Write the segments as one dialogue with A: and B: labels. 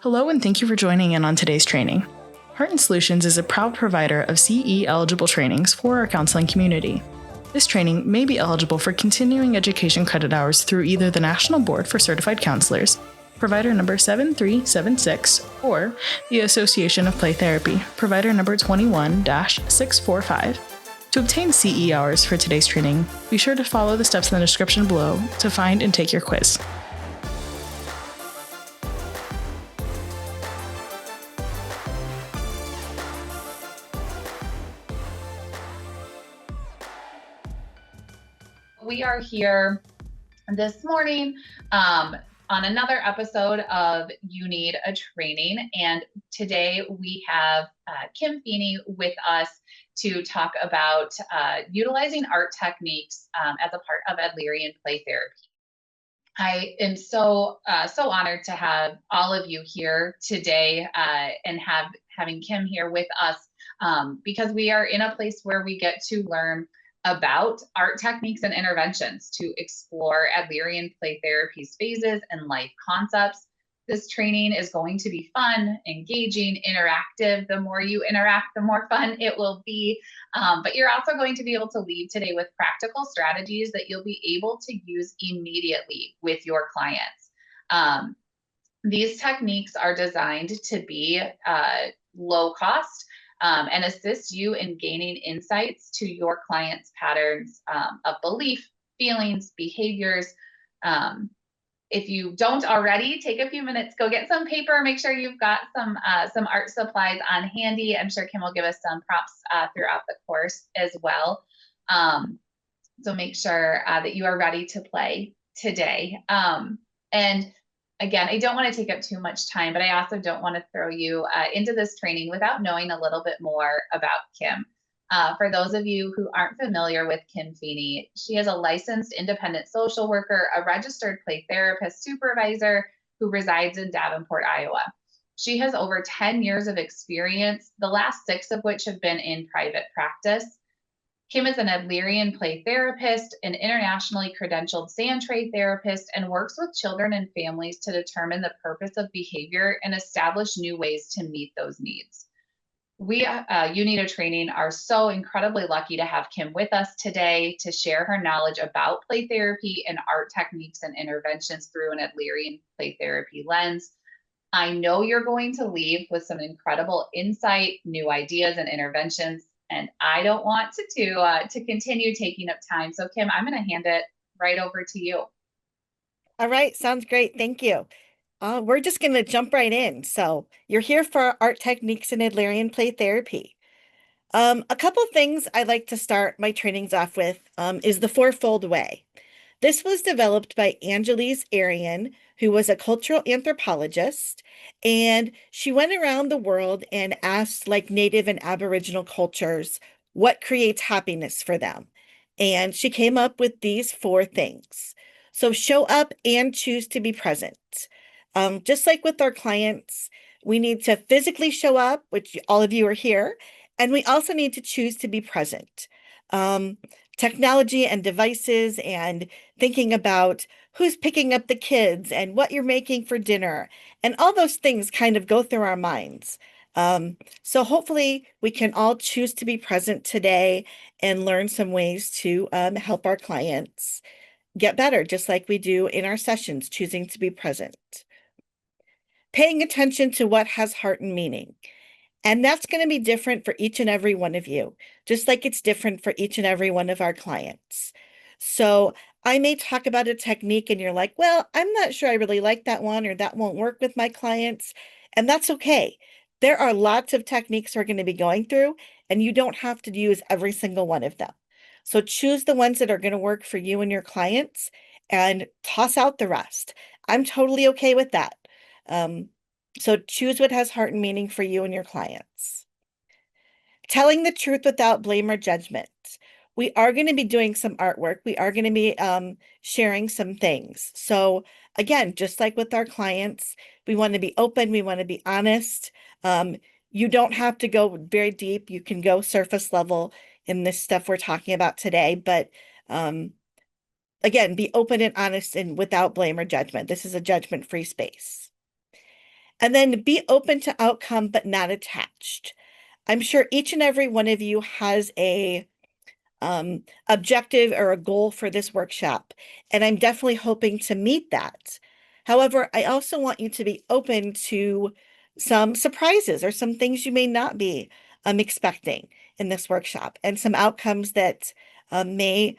A: Hello and thank you for joining in on today's training. Heart & Solutions is a proud provider of CE-eligible trainings for our counseling community. This training may be eligible for continuing education credit hours through either the National Board for Certified Counselors, provider number 7376, or the Association of Play Therapy, provider number 21-645. To obtain CE hours for today's training, be sure to follow the steps in the description below to find and take your quiz.
B: We are here this morning on another episode of You Need a Training, and today we have Kim Feeney with us to talk about utilizing art techniques as a part of Adlerian play therapy. I am so honored to have all of you here today and having Kim here with us because we are in a place where we get to learn about art techniques and interventions to explore Adlerian play therapy's phases and life concepts. This training is going to be fun, engaging, interactive. The more you interact, the more fun it will be. But you're also going to be able to leave today with practical strategies that you'll be able to use immediately with your clients. These techniques are designed to be low cost, and assist you in gaining insights to your clients' patterns of belief, feelings, behaviors. If you don't already, take a few minutes, go get some paper, make sure you've got some art supplies on handy. I'm sure Kim will give us some props throughout the course as well. So make sure that you are ready to play today. And again, I don't want to take up too much time, but I also don't want to throw you into this training without knowing a little bit more about Kim. For those of you who aren't familiar with Kim Feeney, she is a licensed independent social worker, a registered play therapist supervisor who resides in Davenport, Iowa. She has over 10 years of experience, the last 6 of which have been in private practice. Kim is an Adlerian play therapist, an internationally credentialed sand tray therapist, and works with children and families to determine the purpose of behavior and establish new ways to meet those needs. We, You Need a Training, are so incredibly lucky to have Kim with us today to share her knowledge about play therapy and art techniques and interventions through an Adlerian play therapy lens. I know you're going to leave with some incredible insight, new ideas, and interventions. And I don't want to continue taking up time. So Kim, I'm going to hand it right over to you.
C: All right, sounds great. Thank you. We're just going to jump right in. So you're here for art techniques in Adlerian play therapy. A couple things I like to start my trainings off with is the fourfold way. This was developed by Adlerian, who was a cultural anthropologist, and she went around the world and asked like Native and Aboriginal cultures what creates happiness for them. And she came up with these 4 things. So show up and choose to be present. Just like with our clients, we need to physically show up, which all of you are here, and we also need to choose to be present. Technology and devices and thinking about who's picking up the kids and what you're making for dinner and all those things kind of go through our minds. So hopefully we can all choose to be present today and learn some ways to help our clients get better, just like we do in our sessions, choosing to be present. Paying attention to what has heart and meaning. And that's going to be different for each and every one of you, just like it's different for each and every one of our clients. So I may talk about a technique and you're like, well, I'm not sure I really like that one, or that won't work with my clients. And that's okay. There are lots of techniques we're going to be going through, and you don't have to use every single one of them. So choose the ones that are going to work for you and your clients and toss out the rest. I'm totally okay with that. So choose what has heart and meaning for you and your clients. Telling the truth without blame or judgment. We are going to be doing some artwork. We are going to be sharing some things. So again, just like with our clients, we want to be open. We want to be honest. You don't have to go very deep. You can go surface level in this stuff we're talking about today. But again, be open and honest and without blame or judgment. This is a judgment-free space. And then be open to outcome, but not attached. I'm sure each and every one of you has a objective or a goal for this workshop, and I'm definitely hoping to meet that. However, I also want you to be open to some surprises or some things you may not be expecting in this workshop, and some outcomes that may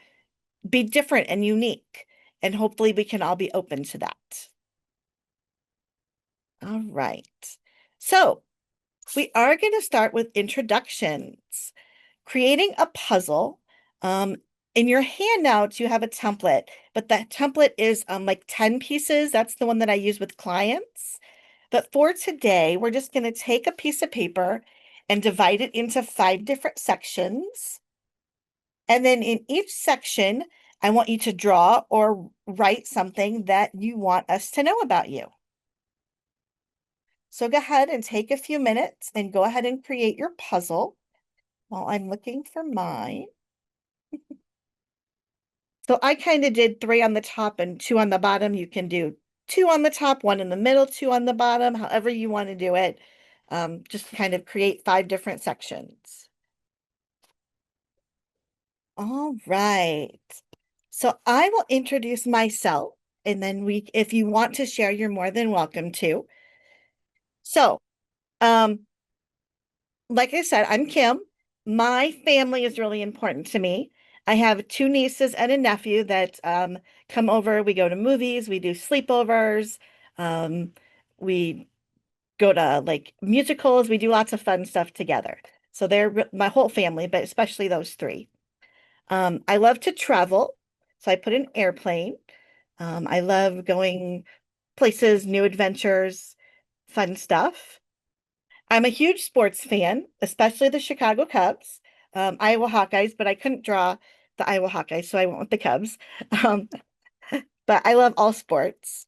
C: be different and unique. And hopefully we can all be open to that. All right. So we are going to start with introductions. Creating a puzzle. In your handouts, you have a template, but that template is like 10 pieces. That's the one that I use with clients. But for today, we're just going to take a piece of paper and divide it into 5 different sections. And then in each section, I want you to draw or write something that you want us to know about you. So go ahead and take a few minutes and go ahead and create your puzzle while I'm looking for mine. So I kind of did 3 on the top and 2 on the bottom. You can do 2 on the top, 1 in the middle, 2 on the bottom, however you want to do it. Just kind of create 5 different sections. All right. So I will introduce myself, and then if you want to share, you're more than welcome to. So, like I said, I'm Kim. My family is really important to me. I have 2 nieces and a nephew that come over. We go to movies, we do sleepovers, we go to like musicals, we do lots of fun stuff together. So they're my whole family, but especially those 3. I love to travel, so I put an airplane. I love going places, new adventures, fun stuff. I'm a huge sports fan, especially the Chicago Cubs, Iowa Hawkeyes, but I couldn't draw the Iowa Hawkeyes, so I went with the Cubs. Um, but I love all sports.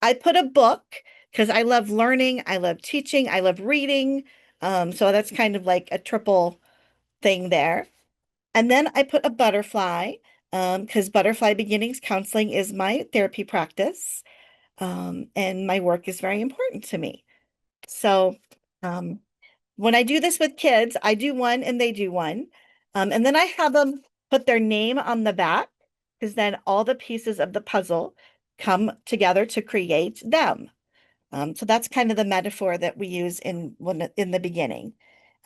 C: I put a book because I love learning, I love teaching, I love reading. So that's kind of like a triple thing there. And then I put a butterfly because butterfly beginnings counseling is my therapy practice. And my work is very important to me. So um, when I do this with kids, I do one and they do one. And then I have them put their name on the back because then all the pieces of the puzzle come together to create them. So that's kind of the metaphor that we use in the beginning.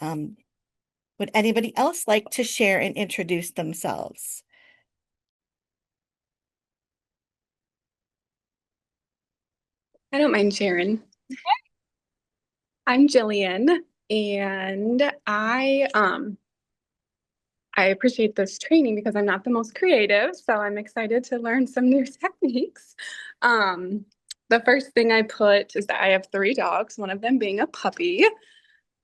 C: Would anybody else like to share and introduce themselves?
D: I don't mind sharing. I'm Jillian, and I appreciate this training because I'm not the most creative, so I'm excited to learn some new techniques. The first thing I put is that I have 3 dogs, one of them being a puppy.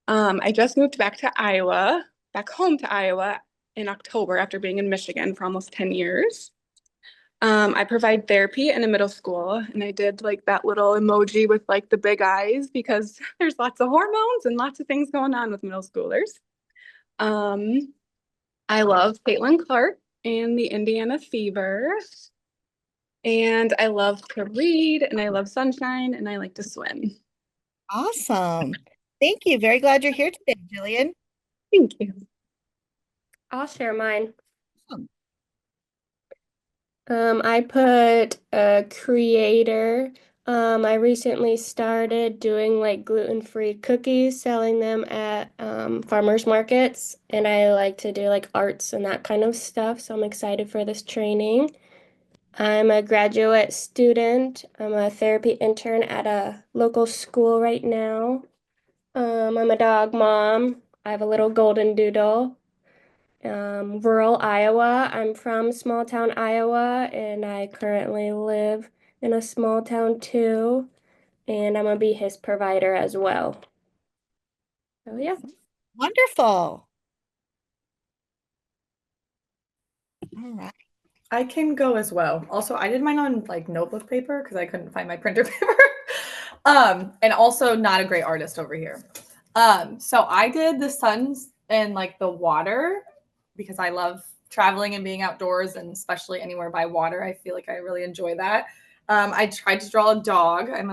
D: I just moved back home to Iowa in October after being in Michigan for almost 10 years. I provide therapy in a middle school, and I did like that little emoji with like the big eyes because there's lots of hormones and lots of things going on with middle schoolers. I love Caitlin Clark and the Indiana Fever, and I love to read, and I love sunshine, and I like to swim.
C: Awesome. Thank you. Very glad you're here today, Jillian.
D: Thank you.
E: I'll share mine.
C: Awesome.
E: I put a creator. I recently started doing like gluten-free cookies, selling them at farmers markets, and I like to do like arts and that kind of stuff, so I'm excited for this training. I'm a graduate student. I'm a therapy intern at a local school right now. I'm a dog mom. I have a little golden doodle. Rural Iowa. I'm from small town Iowa, and I currently live in a small town too, and I'm gonna be his provider as well. So yeah.
C: Wonderful. All right.
F: I can go as well. Also, I did mine on like notebook paper because I couldn't find my printer paper. And also not a great artist over here. So I did the suns and like the water because I love traveling and being outdoors and especially anywhere by water. I feel like I really enjoy that. I tried to draw a dog. I'm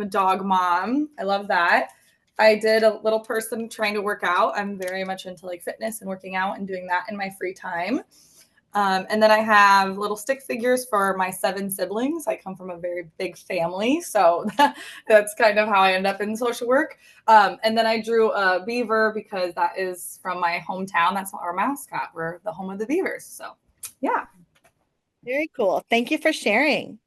F: a dog mom. I love that. I did a little person trying to work out. I'm very much into like fitness and working out and doing that in my free time. And then I have little stick figures for my 7 siblings. I come from a very big family, so that's kind of how I end up in social work. And then I drew a beaver because that is from my hometown. That's our mascot. We're the home of the beavers. So yeah.
C: Very cool. Thank you for sharing.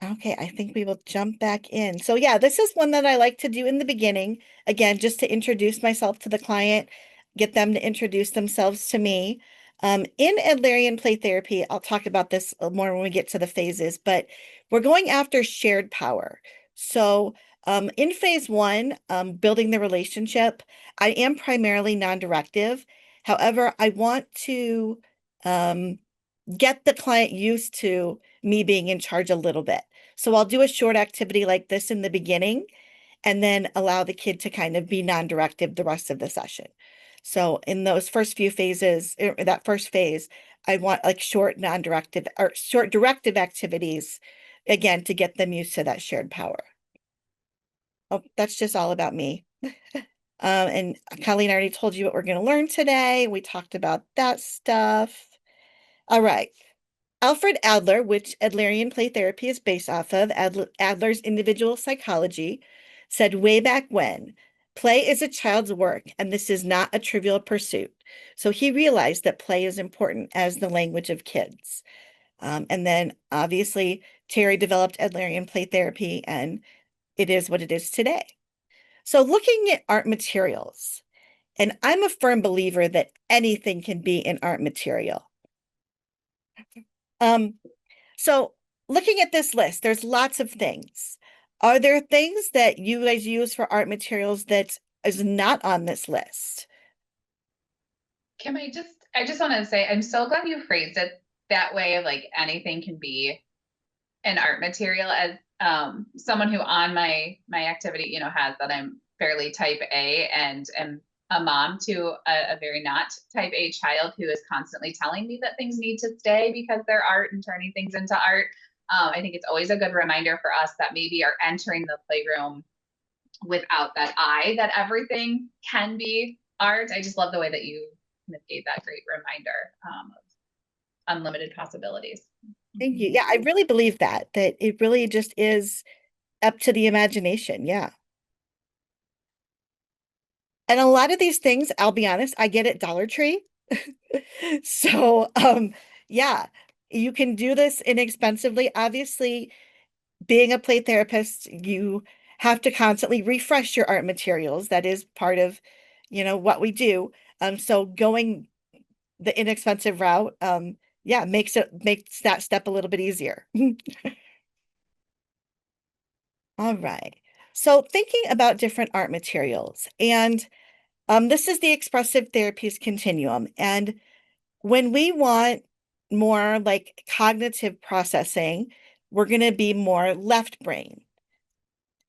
C: Okay, I think we will jump back in. So yeah, this is one that I like to do in the beginning. Again, just to introduce myself to the client, get them to introduce themselves to me. In Adlerian play therapy, I'll talk about this more when we get to the phases, but we're going after shared power. So in phase 1, building the relationship, I am primarily non-directive. However, I want to get the client used to me being in charge a little bit. So I'll do a short activity like this in the beginning and then allow the kid to kind of be non-directive the rest of the session. So in those first few phases, that first phase, I want like short non-directive or short directive activities, again, to get them used to that shared power. Oh, that's just all about me. And Colleen already told you what we're going to learn today. We talked about that stuff. All right. Alfred Adler, which Adlerian play therapy is based off of, Adler's individual psychology, said way back when, play is a child's work, and this is not a trivial pursuit. So he realized that play is important as the language of kids. And then obviously Terry developed Adlerian play therapy, and it is what it is today. So looking at art materials, and I'm a firm believer that anything can be an art material. So looking at this list, there's lots of things. Are there things that you guys use for art materials that is not on this list?
B: Kim, I just want to say, I'm so glad you phrased it that way of like anything can be an art material. As someone who on my activity, has that I'm fairly type A and am a mom to a very not type A child who is constantly telling me that things need to stay because they're art and turning things into art. I think it's always a good reminder for us that maybe are entering the playroom without that eye, that everything can be art. I just love the way that you gave that great reminder of unlimited possibilities.
C: Thank you. Yeah, I really believe that it really just is up to the imagination. Yeah. And a lot of these things, I'll be honest, I get at Dollar Tree. So, yeah, you can do this inexpensively. Obviously, being a play therapist, you have to constantly refresh your art materials. That is part of, what we do. So going the inexpensive route, yeah, makes that step a little bit easier. All right. So thinking about different art materials, and this is the expressive therapies continuum. And when we want more like cognitive processing, we're going to be more left brain.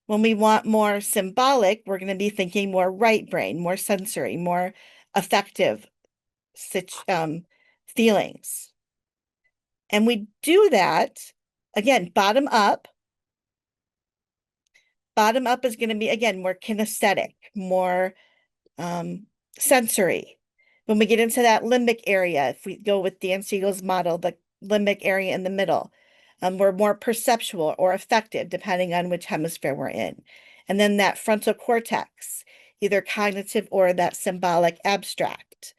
C: When we want more symbolic, we're going to be thinking more right brain, more sensory, more affective feelings. And we do that, again, bottom up. Bottom up is going to be, again, more kinesthetic, more sensory. When we get into that limbic area, if we go with Dan Siegel's model, the limbic area in the middle, we're more perceptual or affective, depending on which hemisphere we're in. And then that frontal cortex, either cognitive or that symbolic abstract.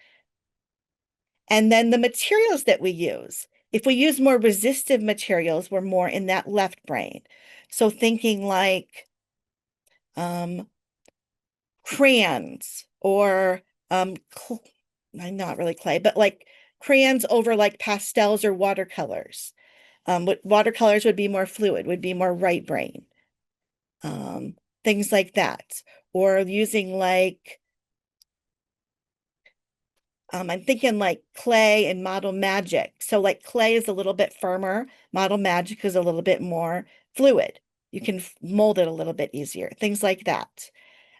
C: And then the materials that we use. If we use more resistive materials, we're more in that left brain. So thinking like crayons or not really clay, but like crayons over like pastels or watercolors. What watercolors would be more fluid, would be more right brain. Things like that. Or using like, I'm thinking like clay and model magic. So like clay is a little bit firmer, model magic is a little bit more fluid. You can mold it a little bit easier, things like that.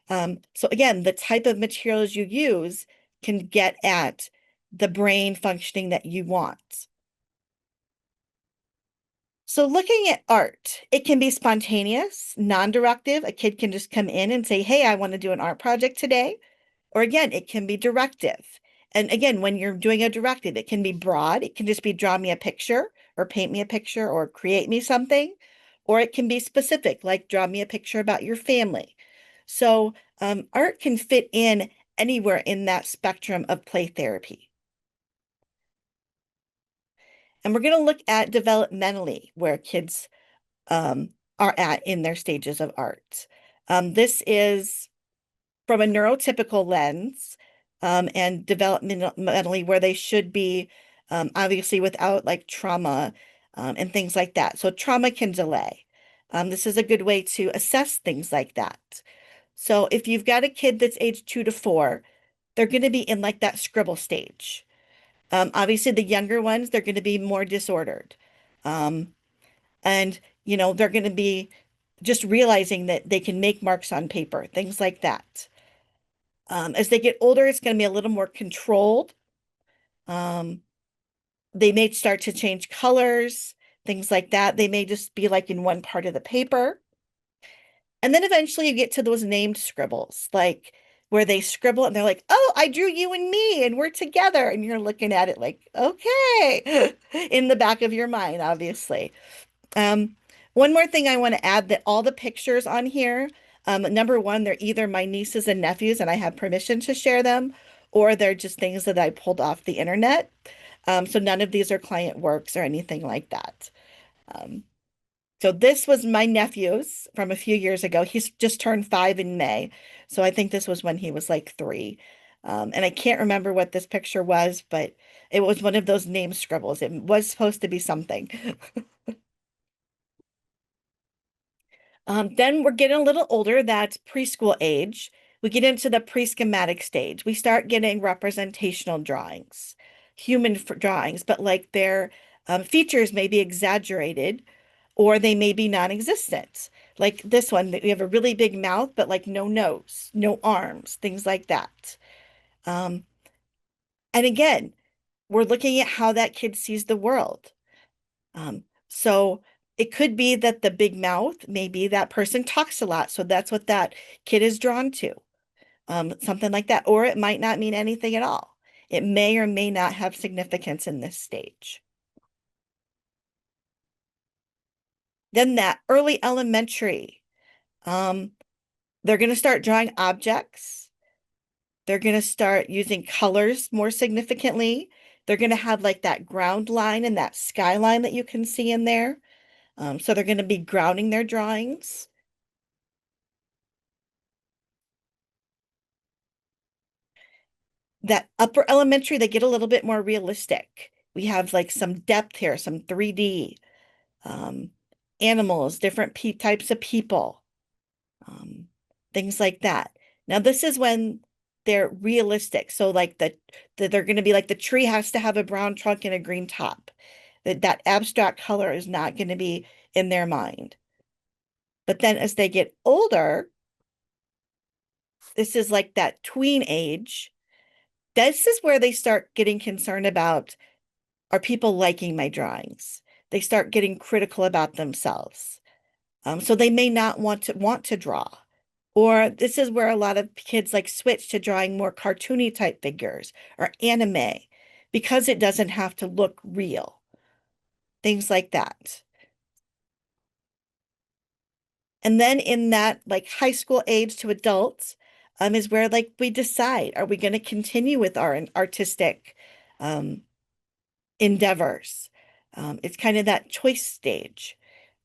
C: So again, the type of materials you use can get at the brain functioning that you want. So looking at art, it can be spontaneous, non-directive. A kid can just come in and say, hey, I want to do an art project today. Or again, it can be directive. And again, when you're doing a directive, it can be broad. It can just be draw me a picture or paint me a picture or create me something. Or it can be specific, like draw me a picture about your family. So art can fit in anywhere in that spectrum of play therapy. And we're going to look at developmentally where kids are at in their stages of art. This is from a neurotypical lens and developmentally where they should be, obviously without like trauma and things like that. So trauma can delay. This is a good way to assess things like that. So if you've got a kid that's age 2 to 4, they're going to be in like that scribble stage. Obviously, the younger ones, they're going to be more disordered. And, you know, they're going to be just realizing that they can make marks on paper, things like that. As they get older, it's going to be a little more controlled. They may start to change colors, things like that. They may just be like in one part of the paper. And then eventually you get to those named scribbles, like where they scribble and they're like, oh, I drew you and me and we're together. And you're looking at it like, okay, in the back of your mind, obviously. One more thing I want to add that all the pictures on here, number one, they're either my nieces and nephews and I have permission to share them, or they're just things that I pulled off the internet. So none of these are client works or anything like that. So this was my nephew's from a few years ago. He's just turned 5 in May. So I think this was when he was like 3. And I can't remember what this picture was, but it was one of those name scribbles. It was supposed to be something. Then we're getting a little older. That's preschool age. We get into the pre-schematic stage. We start getting representational drawings, human drawings, but like their features may be exaggerated or they may be non-existent. Like this one, we have a really big mouth, but like no nose, no arms, things like that. And again, we're looking at how that kid sees the world. So it could be that the big mouth, maybe that person talks a lot. So that's what that kid is drawn to. Something like that. Or it might not mean anything at all. It may or may not have significance in this stage. Then that early elementary, they're going to start drawing objects. They're going to start using colors more significantly. They're going to have like that ground line and that skyline that you can see in there. So they're going to be grounding their drawings. That upper elementary, they get a little bit more realistic. We have like some depth here, some 3D animals, different types of people, things like that. Now, this is when they're realistic. So like they're going to be like the tree has to have a brown trunk and a green top. That abstract color is not going to be in their mind. But then as they get older, this is like that tween age. This is where they start getting concerned about, are people liking my drawings? They start getting critical about themselves. So they may not want to draw. Or this is where a lot of kids like switch to drawing more cartoony type figures or anime because it doesn't have to look real. Things like that. And then in that like high school age to adults is where like we decide, are we going to continue with our artistic endeavors? It's kind of that choice stage.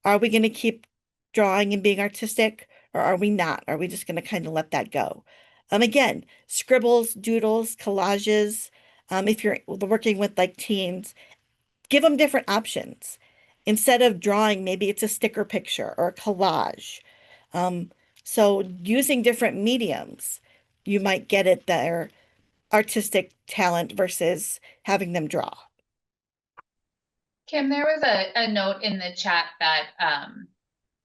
C: Are we going to keep drawing and being artistic or are we not? Are we just going to kind of let that go? Again, scribbles, doodles, collages. If you're working with like teens, give them different options. Instead of drawing, maybe it's a sticker picture or a collage. So using different mediums, you might get at their artistic talent versus having them draw.
B: Kim, there was a note in the chat that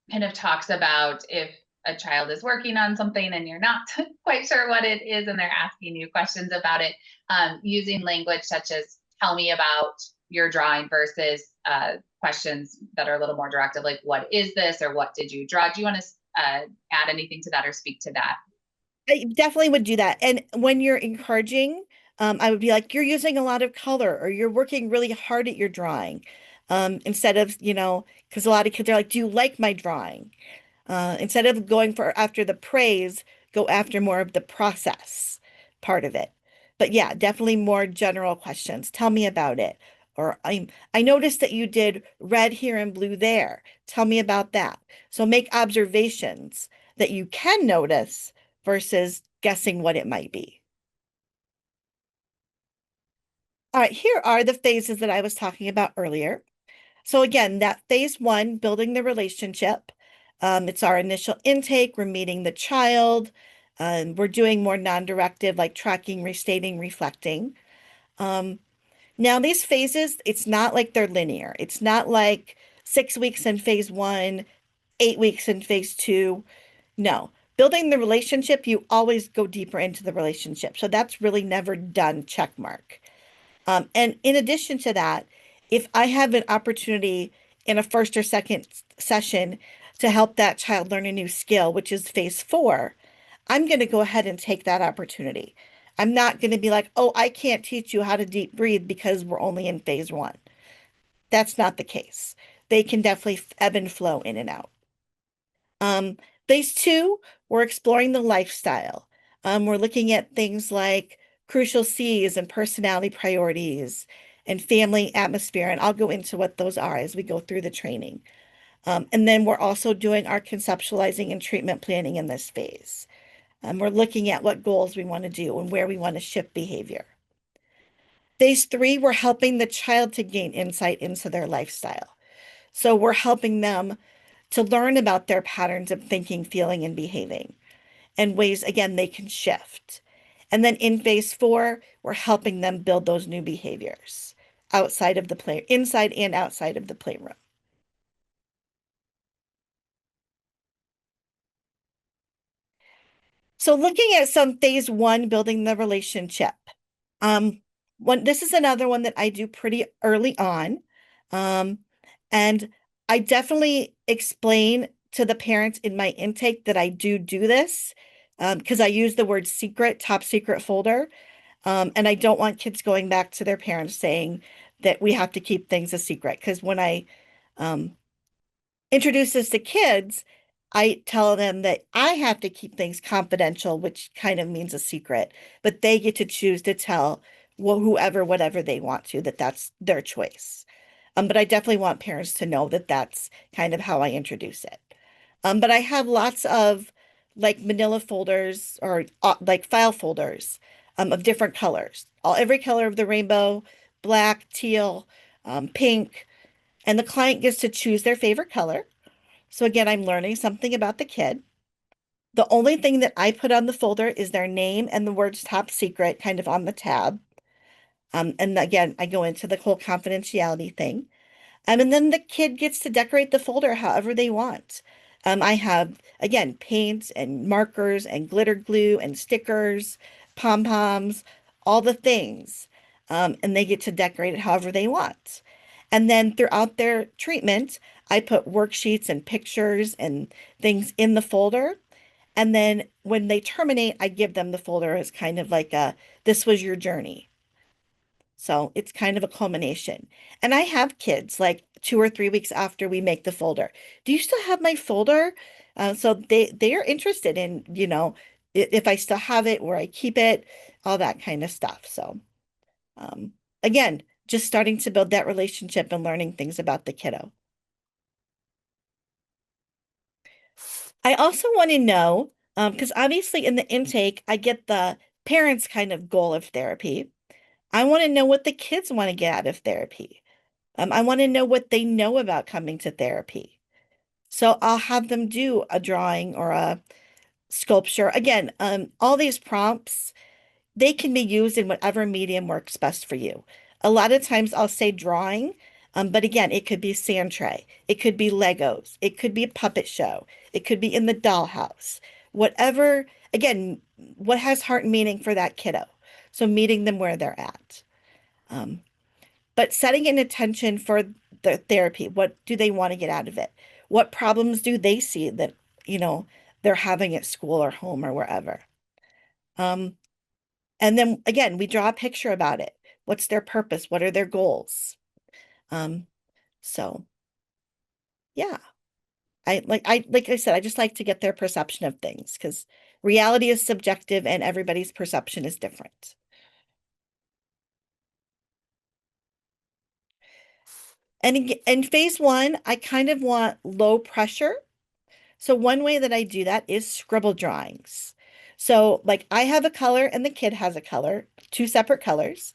B: kind of talks about if a child is working on something and you're not quite sure what it is and they're asking you questions about it, using language such as tell me about your drawing versus questions that are a little more directive, like what is this, or what did you draw? Do you want to add anything to that or speak to that?
C: I definitely would do that. And when you're encouraging, I would be like, you're using a lot of color, or you're working really hard at your drawing. Instead of, because a lot of kids are like, do you like my drawing? Instead of going for after the praise, go after more of the process part of it. But yeah, definitely more general questions. Tell me about it. Or I noticed that you did red here and blue there. Tell me about that. So make observations that you can notice versus guessing what it might be. All right, here are the phases that I was talking about earlier. So again, that phase one, building the relationship. It's our initial intake. We're meeting the child. We're doing more non-directive, like tracking, restating, reflecting. Now these phases, it's not like they're linear. It's not like 6 weeks in phase one, 8 weeks in phase two. No, building the relationship, you always go deeper into the relationship. So that's really never done, check mark. And in addition to that, if I have an opportunity in a first or second session to help that child learn a new skill, which is phase four, I'm going to go ahead and take that opportunity. I'm not going to be like, oh, I can't teach you how to deep breathe because we're only in phase one. That's not the case. They can definitely ebb and flow in and out. Phase two, we're exploring the lifestyle. We're looking at things like crucial C's and personality priorities and family atmosphere. And I'll go into what those are as we go through the training. And then we're also doing our conceptualizing and treatment planning in this phase. We're looking at what goals we want to do and where we want to shift behavior. Phase three, we're helping the child to gain insight into their lifestyle. So we're helping them to learn about their patterns of thinking, feeling, and behaving, and ways, again, they can shift. And then in phase four, we're helping them build those new behaviors outside of the play, inside and outside of the playroom. So looking at some phase one, building the relationship. This is another one that I do pretty early on. And I definitely explain to the parents in my intake that I do this because I use the word secret, top secret folder. And I don't want kids going back to their parents saying that we have to keep things a secret. Because when I introduce this to kids, I tell them that I have to keep things confidential, which kind of means a secret, but they get to choose to tell whoever, whatever they want to, that's their choice. But I definitely want parents to know that that's kind of how I introduce it. But I have lots of like manila folders or like file folders of different colors, every color of the rainbow, black, teal, pink, and the client gets to choose their favorite color. So again, I'm learning something about the kid. The only thing that I put on the folder is their name and the words top secret kind of on the tab. And again, I go into the whole confidentiality thing. And then the kid gets to decorate the folder however they want. I have, again, paints and markers and glitter glue and stickers, pom-poms, all the things. And they get to decorate it however they want. And then throughout their treatment, I put worksheets and pictures and things in the folder. And then when they terminate, I give them the folder as kind of like this was your journey. So it's kind of a culmination. And I have kids like 2 or 3 weeks after we make the folder. Do you still have my folder? So they are interested in, if I still have it, where I keep it, all that kind of stuff. So again, just starting to build that relationship and learning things about the kiddo. I also want to know, because obviously in the intake, I get the parents' kind of goal of therapy. I want to know what the kids want to get out of therapy. I want to know what they know about coming to therapy. So I'll have them do a drawing or a sculpture. Again, all these prompts, they can be used in whatever medium works best for you. A lot of times I'll say drawing, but again, it could be sand tray, it could be Legos, it could be a puppet show, it could be in the dollhouse, whatever, again, what has heart and meaning for that kiddo. So meeting them where they're at. But setting an intention for the therapy? What do they want to get out of it? What problems do they see that, they're having at school or home or wherever? And then again, we draw a picture about it. What's their purpose? What are their goals? So yeah, like I said, I just like to get their perception of things because reality is subjective and everybody's perception is different. And in phase one, I kind of want low pressure. So one way that I do that is scribble drawings. So like I have a color and the kid has a color, two separate colors,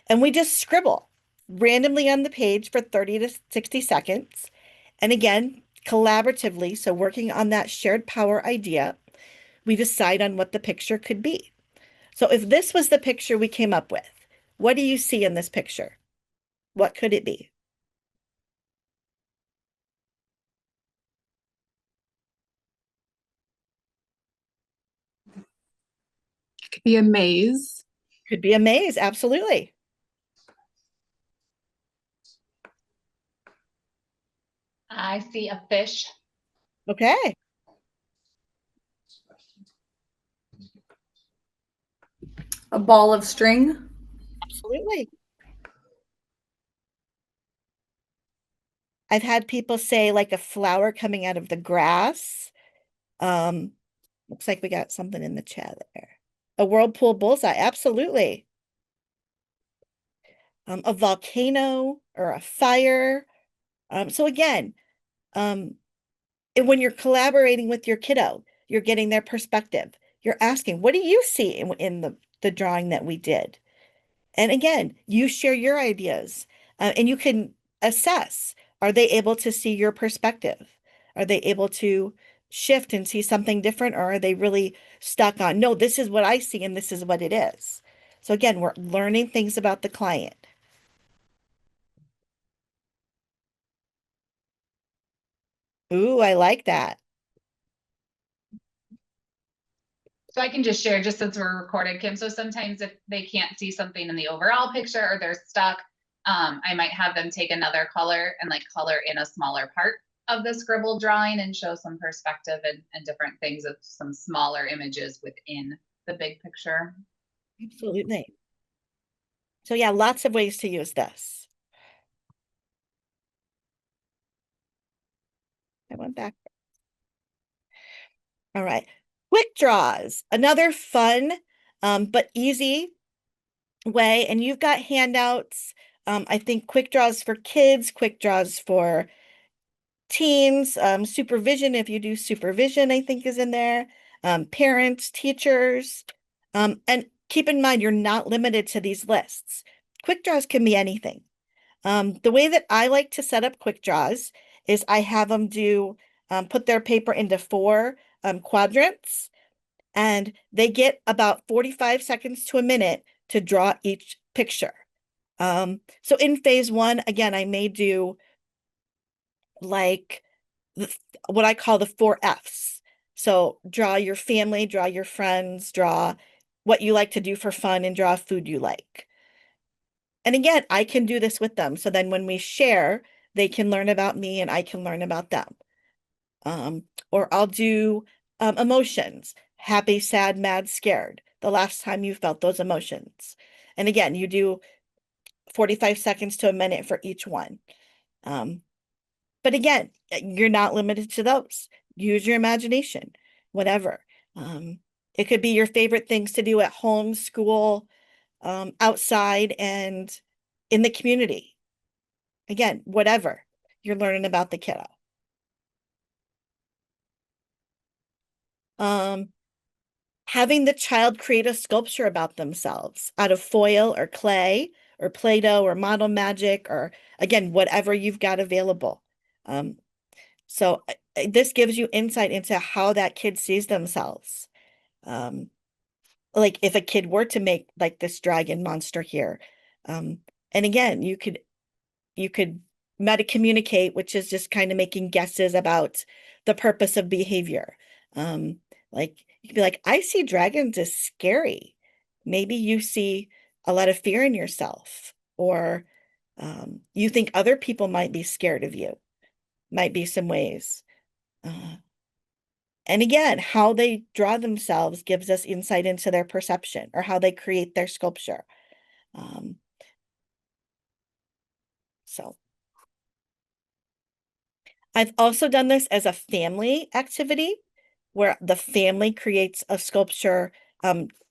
C: and we just scribble randomly on the page for 30 to 60 seconds. And again, collaboratively, so working on that shared power idea, we decide on what the picture could be. So if this was the picture we came up with, what do you see in this picture? What could it be?
D: It could be a maze.
C: Could be a maze, absolutely.
B: I see a fish.
C: Okay.
F: A ball of string.
C: Absolutely. I've had people say like a flower coming out of the grass. Looks like we got something in the chat there. A whirlpool bullseye, absolutely. A volcano or a fire. So again, and when you're collaborating with your kiddo, you're getting their perspective. You're asking, what do you see in the drawing that we did? And again, you share your ideas and you can assess, are they able to see your perspective? Are they able to shift and see something different? Or are they really stuck on, no, this is what I see and this is what it is. So again, we're learning things about the client. Ooh, I like that.
B: So I can just share, just since we're recorded, Kim. So sometimes if they can't see something in the overall picture or they're stuck, I might have them take another color and like color in a smaller part of the scribble drawing and show some perspective and different things of some smaller images within the big picture.
C: Absolutely. So yeah, lots of ways to use this. I went back. All right. Quick draws, another fun but easy way. And you've got handouts. I think quick draws for kids, quick draws for teens, supervision, if you do supervision, I think is in there, parents, teachers. And keep in mind, you're not limited to these lists. Quick draws can be anything. The way that I like to set up quick draws is I have them put their paper into 4 quadrants, and they get about 45 seconds to a minute to draw each picture. So in phase 1, again, I may do like what I call the 4 Fs. So draw your family, draw your friends, draw what you like to do for fun, and draw food you like. And again, I can do this with them. So then when we share, they can learn about me and I can learn about them. Or I'll do emotions, happy, sad, mad, scared, the last time you felt those emotions. And again, you do 45 seconds to a minute for each one. But again, you're not limited to those. Use your imagination, whatever. It could be your favorite things to do at home, school, outside, and in the community. Again, whatever you're learning about the kiddo. Having the child create a sculpture about themselves out of foil or clay or Play-Doh or Model Magic, or again, whatever you've got available. So this gives you insight into how that kid sees themselves. Like if a kid were to make like this dragon monster here, and again, you could meta communicate, which is just kind of making guesses about the purpose of behavior. Like you could be like, I see dragons as scary. Maybe you see a lot of fear in yourself, or You think other people might be scared of you, might be some ways. And again, how they draw themselves gives us insight into their perception or how they create their sculpture. So I've also done this as a family activity where the family creates a sculpture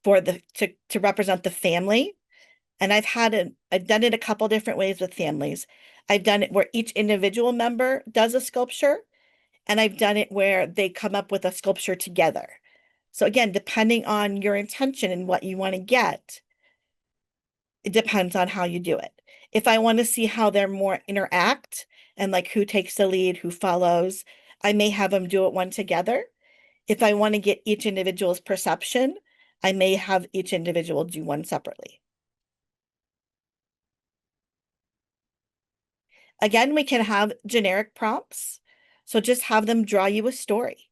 C: for to represent the family. And I've done it a couple different ways with families. I've done it where each individual member does a sculpture, and I've done it where they come up with a sculpture together. So again, depending on your intention and what you want to get, it depends on how you do it. If I want to see how they're more interact and like who takes the lead, who follows, I may have them do it one together. If I want to get each individual's perception, I may have each individual do one separately. Again, we can have generic prompts. So just have them draw you a story.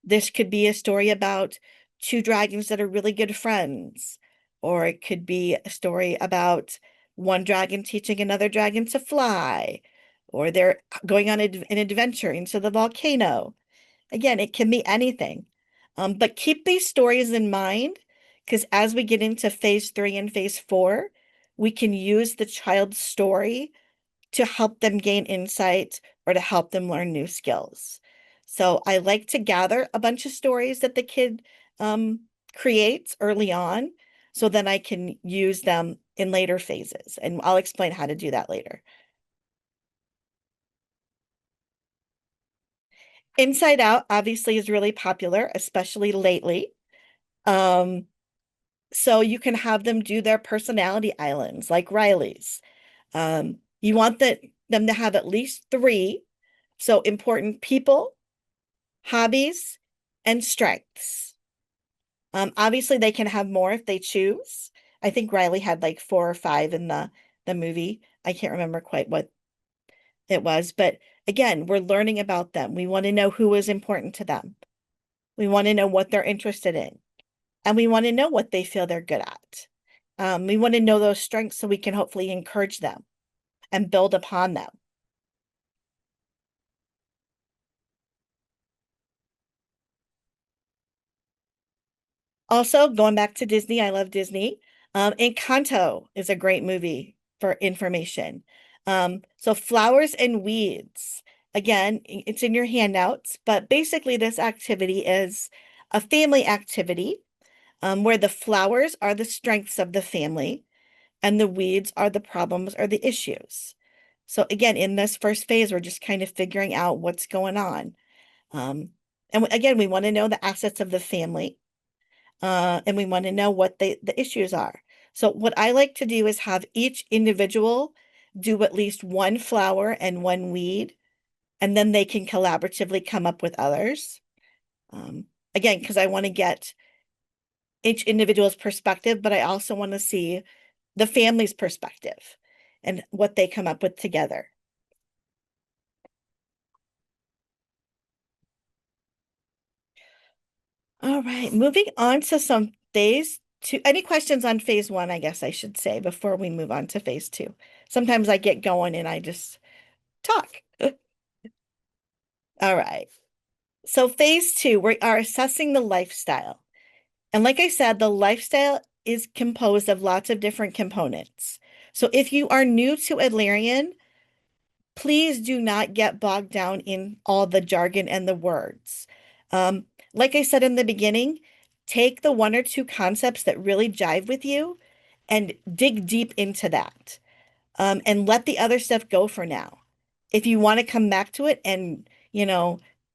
C: This could be a story about two dragons that are really good friends, or it could be a story about one dragon teaching another dragon to fly, or they're going on an adventure into the volcano. Again, it can be anything. But keep these stories in mind, because as we get into phase 3 and phase 4, we can use the child's story to help them gain insight or to help them learn new skills. So I like to gather a bunch of stories that the kid creates early on, so then I can use them in later phases. And I'll explain how to do that later. Inside Out obviously is really popular, especially lately. So you can have them do their personality islands like Riley's. You want them to have at least 3. So important people, hobbies, and strengths. Obviously they can have more if they choose. I think Riley had like 4 or 5 in the movie. I can't remember quite what it was, but again, we're learning about them. We want to know who is important to them. We want to know what they're interested in, and we want to know what they feel they're good at. We want to know those strengths so we can hopefully encourage them and build upon them. Also, going back to Disney, I love Disney. Encanto is a great movie for information. So Flowers and Weeds. Again, it's in your handouts, but basically this activity is a family activity where the flowers are the strengths of the family and the weeds are the problems or the issues. So again, in this first phase, we're just kind of figuring out what's going on. And again, we want to know the assets of the family. And we want to know what the issues are. So what I like to do is have each individual do at least one flower and one weed, and then they can collaboratively come up with others. Again, because I want to get each individual's perspective, but I also want to see the family's perspective and what they come up with together. All right, moving on to some phase 2. Any questions on phase 1, I guess I should say, before we move on to phase 2. Sometimes I get going and I just talk. All right. So phase 2, we are assessing the lifestyle. And like I said, the lifestyle is composed of lots of different components. So if you are new to Adlerian, please do not get bogged down in all the jargon and the words. Like I said in the beginning, take the 1 or 2 concepts that really jive with you and dig deep into that. And let the other stuff go for now. If you want to come back to it and,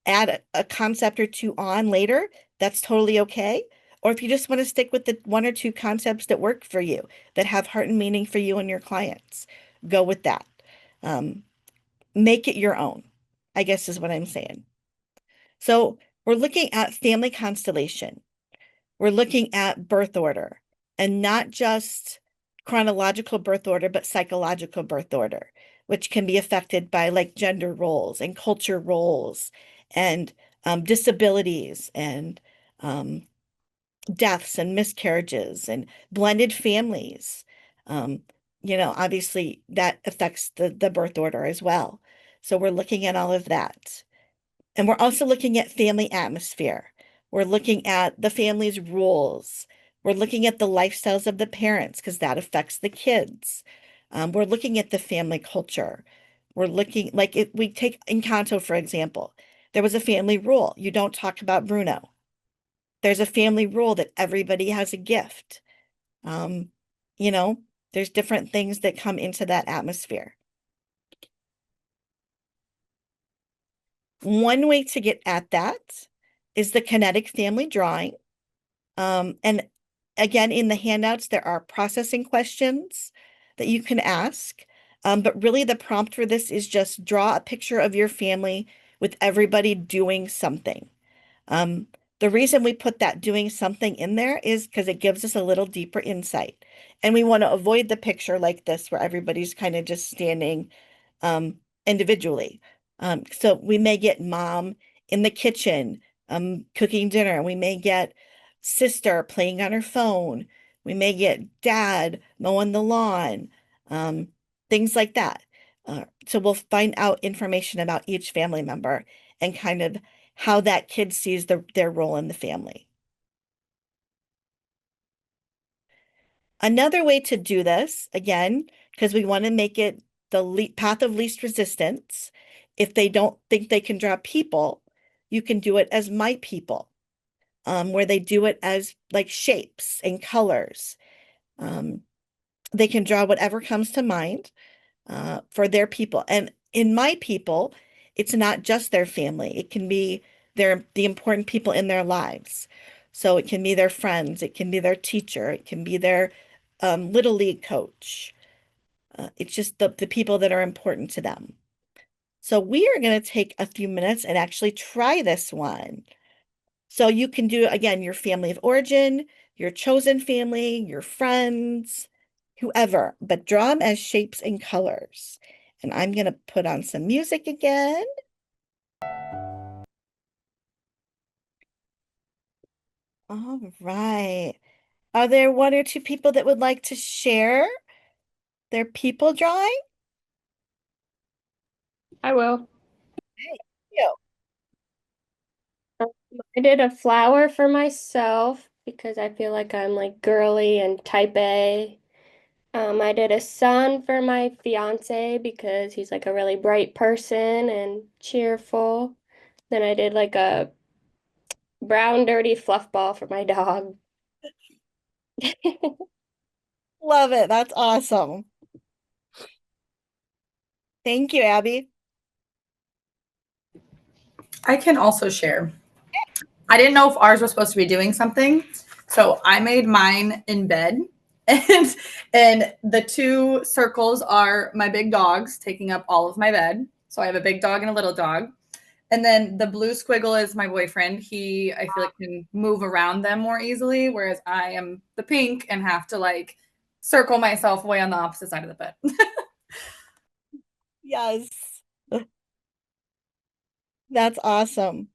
C: add a concept or 2 on later, that's totally okay. Or if you just want to stick with the 1 or 2 concepts that work for you, that have heart and meaning for you and your clients, go with that. Make it your own, I guess is what I'm saying. So we're looking at family constellation. We're looking at birth order, and not just chronological birth order, but psychological birth order, which can be affected by like gender roles and culture roles and disabilities and deaths and miscarriages and blended families. obviously that affects the birth order as well. So we're looking at all of that. And we're also looking at family atmosphere. We're looking at the family's rules. We're looking at the lifestyles of the parents because that affects the kids. We're looking at the family culture. We're looking like if we take Encanto, for example, there was a family rule. You don't talk about Bruno. There's a family rule that everybody has a gift. Um, you know, there's different things that come into that atmosphere. One way to get at that is the kinetic family drawing. And again, in the handouts, there are processing questions that you can ask. But really, the prompt for this is just draw a picture of your family with everybody doing something. Um, the reason we put that doing something in there is because it gives us a little deeper insight. And we want to avoid the picture like this where everybody's kind of just standing individually. So we may get mom in the kitchen cooking dinner. We may get sister playing on her phone. We may get dad mowing the lawn, things like that. So we'll find out information about each family member and kind of how that kid sees their role in the family. Another way to do this, again, because we want to make it the path of least resistance, if they don't think they can draw people, you can do it as my people, where they do it as like shapes and colors. They can draw whatever comes to mind for their people. And in my people, it's not just their family. It can be the important people in their lives. So it can be their friends, it can be their teacher, it can be their little league coach. It's just the people that are important to them. So we are going to take a few minutes and actually try this one. So you can do, again, your family of origin, your chosen family, your friends, whoever, but draw them as shapes and colors. And I'm going to put on some music again. All right. Are there one or two people that would like to share their people drawing?
E: I will.
C: Hey, you.
E: I did a flower for myself because I feel like I'm like girly and type A. I did a sun for my fiance because he's like a really bright person and cheerful. Then I did like a brown dirty fluff ball for my dog.
C: Love it. That's awesome. Thank you, Abby.
F: I can also share. I didn't know if ours was supposed to be doing something, so I made mine in bed. And the two circles are my big dogs taking up all of my bed. So I have a big dog and a little dog. And then the blue squiggle is my boyfriend. He, I feel like, can move around them more easily, whereas I am the pink and have to like circle myself way on the opposite side of the bed.
C: Yes. That's awesome.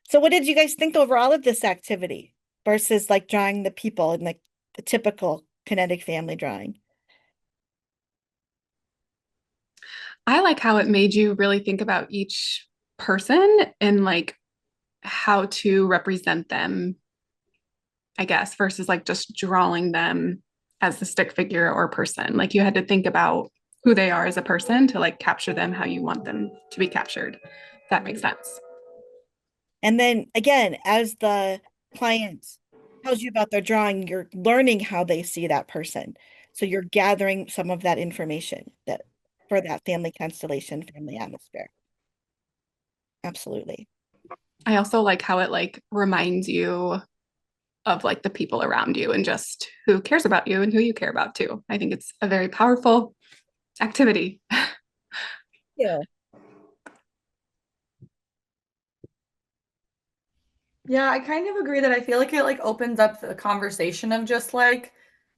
C: So what did you guys think overall of this activity versus like drawing the people in the typical kinetic family drawing?
D: I like how it made you really think about each person and like how to represent them, I guess, versus like just drawing them as the stick figure or person. Like you had to think about who they are as a person to like capture them how you want them to be captured. If that makes sense.
C: And then again, as the client tells you about their drawing, you're learning how they see that person. So you're gathering some of that information that for that family constellation, family atmosphere. Absolutely.
D: I also like how it like reminds you of like the people around you and just who cares about you and who you care about too. I think it's a very powerful activity.
C: Yeah.
F: Yeah, I kind of agree that I feel like it like opens up the conversation of just like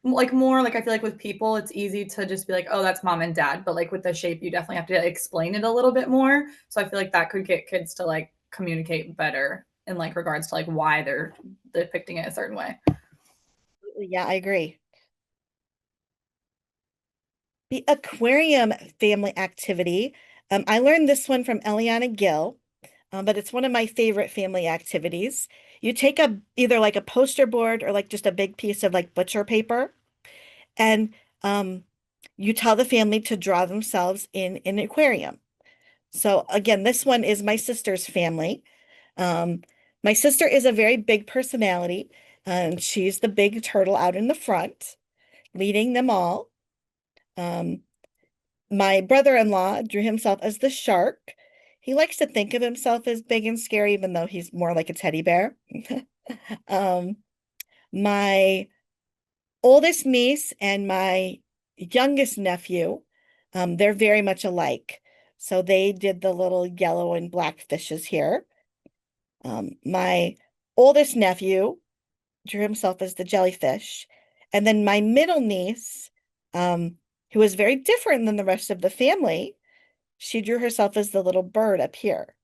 F: more like I feel like with people it's easy to just be like, oh, that's mom and dad, but like with the shape you definitely have to like, explain it a little bit more. So I feel like that could get kids to like communicate better in like regards to like why they're depicting it a certain way.
C: Yeah, I agree. The aquarium family activity. I learned this one from Eliana Gill, but it's one of my favorite family activities. You take either like a poster board or like just a big piece of like butcher paper, and you tell the family to draw themselves in an aquarium. So again, this one is my sister's family. Um, my sister is a very big personality, and she's the big turtle out in the front, leading them all. My brother-in-law drew himself as the shark. He likes to think of himself as big and scary, even though he's more like a teddy bear. Um, my oldest niece and my youngest nephew, they're very much alike. So they did the little yellow and black fishes here. My oldest nephew drew himself as the jellyfish. And then my middle niece, who is very different than the rest of the family, she drew herself as the little bird up here.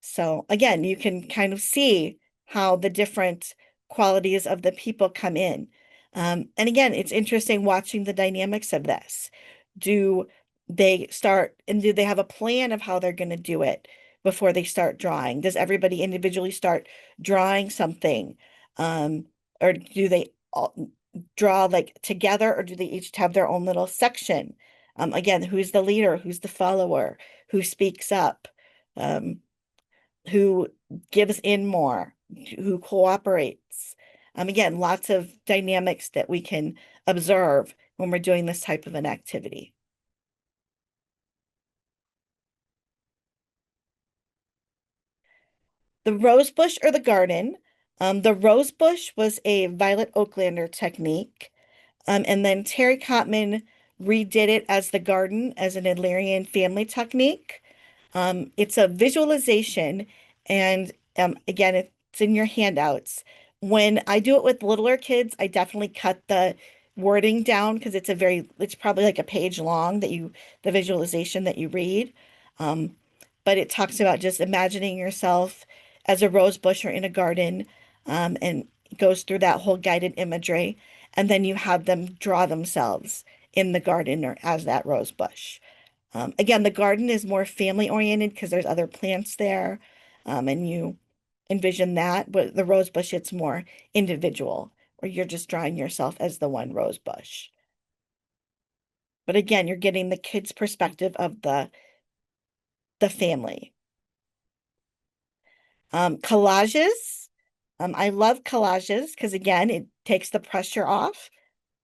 C: So again, you can kind of see how the different qualities of the people come in. And again, it's interesting watching the dynamics of this. Do they start and do they have a plan of how they're going to do it before they start drawing? Does everybody individually start drawing something? Or do they all draw like together, or do they each have their own little section? Again, who's the leader? Who's the follower? Who speaks up? Who gives in more? Who cooperates? Again, lots of dynamics that we can observe when we're doing this type of an activity. The rose bush or the garden. The rose bush was a Violet Oaklander technique. And then Terry Cotman redid it as the garden as an Adlerian family technique. It's a visualization, and again, it's in your handouts. When I do it with littler kids, I definitely cut the wording down because it's probably like a page long the visualization that you read. But it talks about just imagining yourself as a rose bush or in a garden, and goes through that whole guided imagery. And then you have them draw themselves in the garden or as that rose bush. Again, the garden is more family oriented because there's other plants there, and you envision that. But the rose bush, it's more individual, where you're just drawing yourself as the one rose bush. But again, you're getting the kid's perspective of the family. Collages. I love collages because again, it takes the pressure off.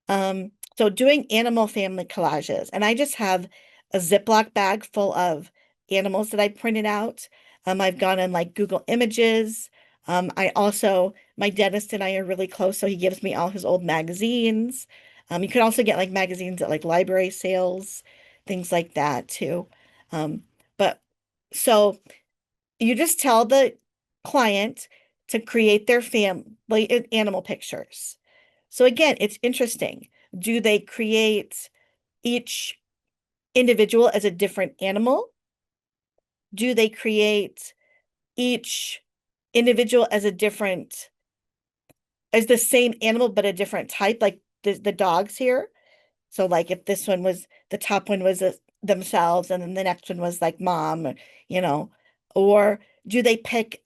C: So doing animal family collages, and I just have a Ziploc bag full of animals that I printed out. I've gone on like Google Images. My dentist and I are really close, so he gives me all his old magazines. You can also get like magazines at like library sales, things like that too. But so you just tell the client to create their family animal pictures. So again, it's interesting. Do they create each individual as a different animal? Do they create each individual as the same animal but a different type, like the dogs here? So like if this one was the top one was themselves, and then the next one was like mom, or do they pick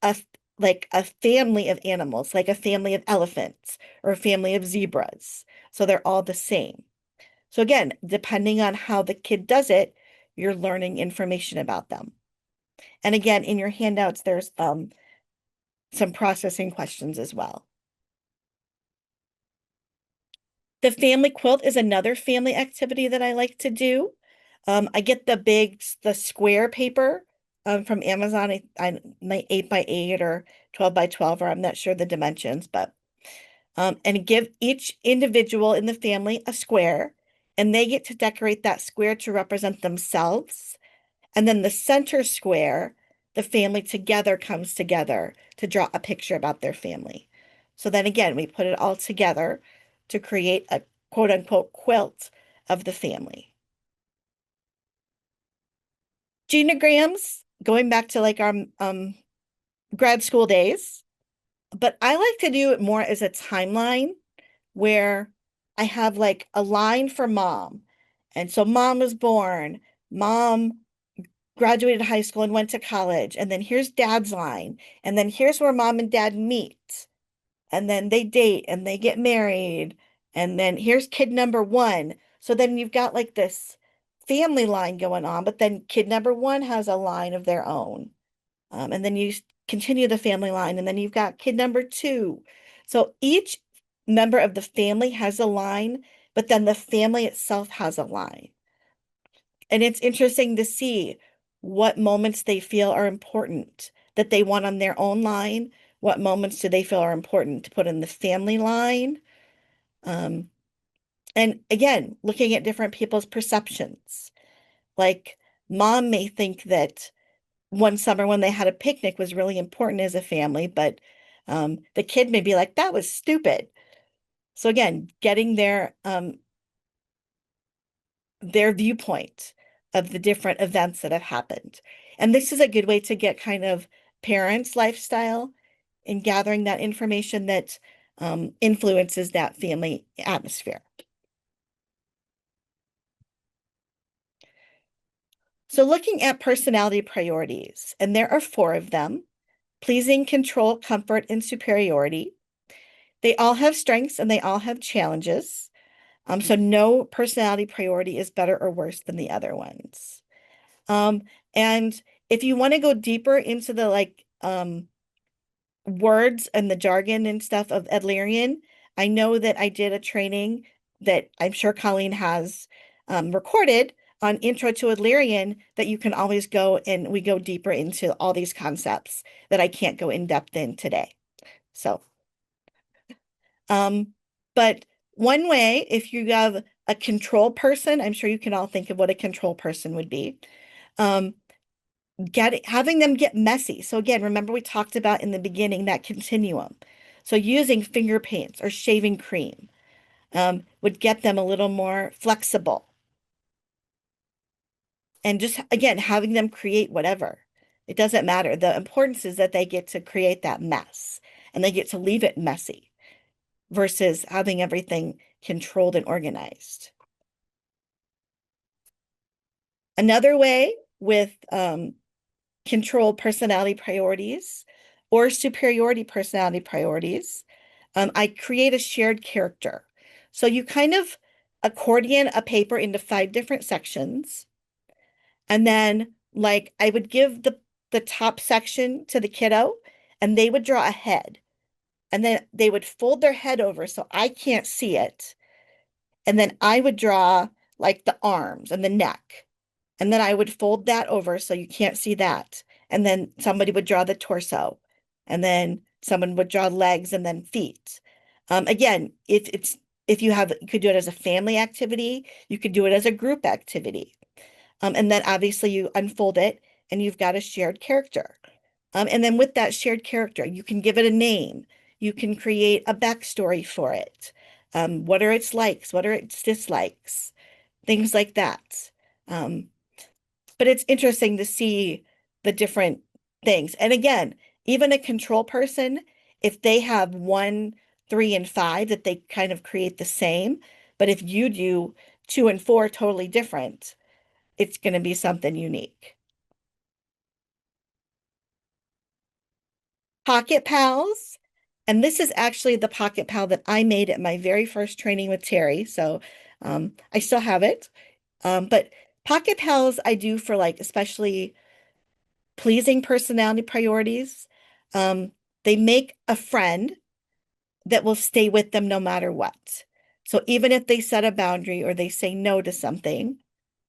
C: like a family of animals, like a family of elephants or a family of zebras? So they're all the same. So again, depending on how the kid does it, you're learning information about them. And again, in your handouts, there's some processing questions as well. The family quilt is another family activity that I like to do. I get the square paper from Amazon. My 8x8 or 12x12, or I'm not sure the dimensions, but and give each individual in the family a square, and they get to decorate that square to represent themselves. And then the center square, the family together comes together to draw a picture about their family. So then again, we put it all together to create a quote unquote quilt of the family. Genograms, going back to like our grad school days, but I like to do it more as a timeline where I have like a line for mom, And so mom was born, mom graduated high school and went to college, and then here's dad's line, and then here's where mom and dad meet, and then they date and they get married, and then here's kid number one. So then you've got like this family line going on, but then kid number one has a line of their own. And then you continue the family line, and then you've got kid number two. So each member of the family has a line, but then the family itself has a line. And it's interesting to see what moments they feel are important that they want on their own line. What moments do they feel are important to put in the family line? And again, looking at different people's perceptions. Like mom may think that one summer when they had a picnic was really important as a family, but the kid may be like, that was stupid. So again, getting their viewpoint of the different events that have happened. And this is a good way to get kind of parents' lifestyle and gathering that information that influences that family atmosphere. So looking at personality priorities, and there are 4 of them: pleasing, control, comfort, and superiority. They all have strengths and they all have challenges. So no personality priority is better or worse than the other ones. And if you want to go deeper into the words and the jargon and stuff of Adlerian, I know that I did a training that I'm sure Colleen has recorded on Intro to Adlerian that you can always go, and we go deeper into all these concepts that I can't go in depth in today. So, but one way, if you have a control person, I'm sure you can all think of what a control person would be. Having them get messy. So again, remember we talked about in the beginning that continuum. So using finger paints or shaving cream would get them a little more flexible. And just, again, having them create whatever. It doesn't matter. The importance is that they get to create that mess and they get to leave it messy versus having everything controlled and organized. Another way with control personality priorities or superiority personality priorities, I create a shared character. So you kind of accordion a paper into 5 different sections. And then like I would give the top section to the kiddo and they would draw a head. And then they would fold their head over so I can't see it. And then I would draw like the arms and the neck. And then I would fold that over so you can't see that. And then somebody would draw the torso. And then someone would draw legs and then feet. Again, if you could do it as a family activity, you could do it as a group activity. And then obviously you unfold it and you've got a shared character. And then with that shared character, you can give it a name. You can create a backstory for it. What are its likes? What are its dislikes? Things like that. But it's interesting to see the different things. And again, even a control person, if they have 1, 3, and 5, that they kind of create the same. But if you do 2 and 4 totally different, it's going to be something unique. Pocket Pals. And this is actually the Pocket Pal that I made at my very first training with Terry. So I still have it. But Pocket Pals I do for like especially pleasing personality priorities. They make a friend that will stay with them no matter what. So even if they set a boundary or they say no to something,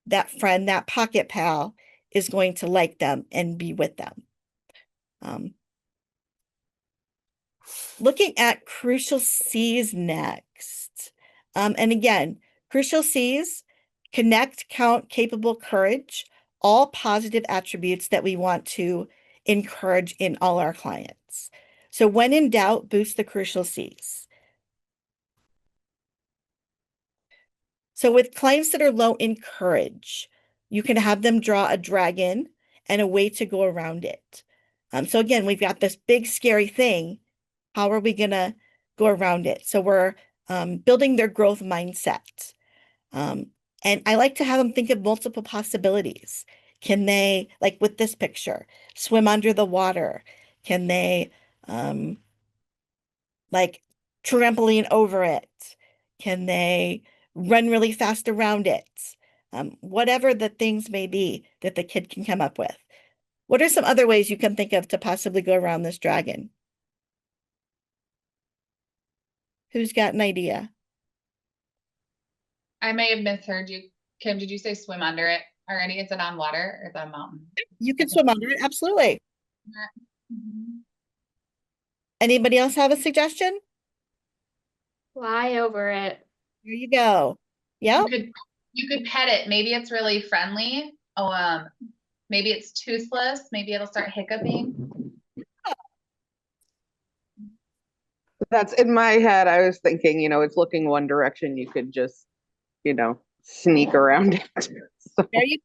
C: that friend, that Pocket Pal is going to like them and be with them. Looking at crucial C's next. And again, crucial C's: connect, count, capable, courage, all positive attributes that we want to encourage in all our clients. So when in doubt, boost the crucial C's. So with clients that are low in courage, you can have them draw a dragon and a way to go around it. So again, we've got this big scary thing. How are we going to go around it? So we're building their growth mindset. And I like to have them think of multiple possibilities. Can they, like with this picture, swim under the water? Can they, um, like trampoline over it? Can they run really fast around it? Whatever the things may be that the kid can come up with. What are some other ways you can think of to possibly go around this dragon? Who's got an idea?
B: I may have misheard you. Kim, did you say swim under it already? Is it on water or the mountain?
C: You can swim under it, absolutely.
B: Mhm.
C: Anybody else have a suggestion?
E: Fly over it.
C: Here you go. Yep.
B: You could pet it. Maybe it's really friendly. Oh, maybe it's toothless. Maybe it'll start hiccuping.
G: That's in my head. I was thinking, it's looking one direction. You could just, sneak around it. So,
C: There you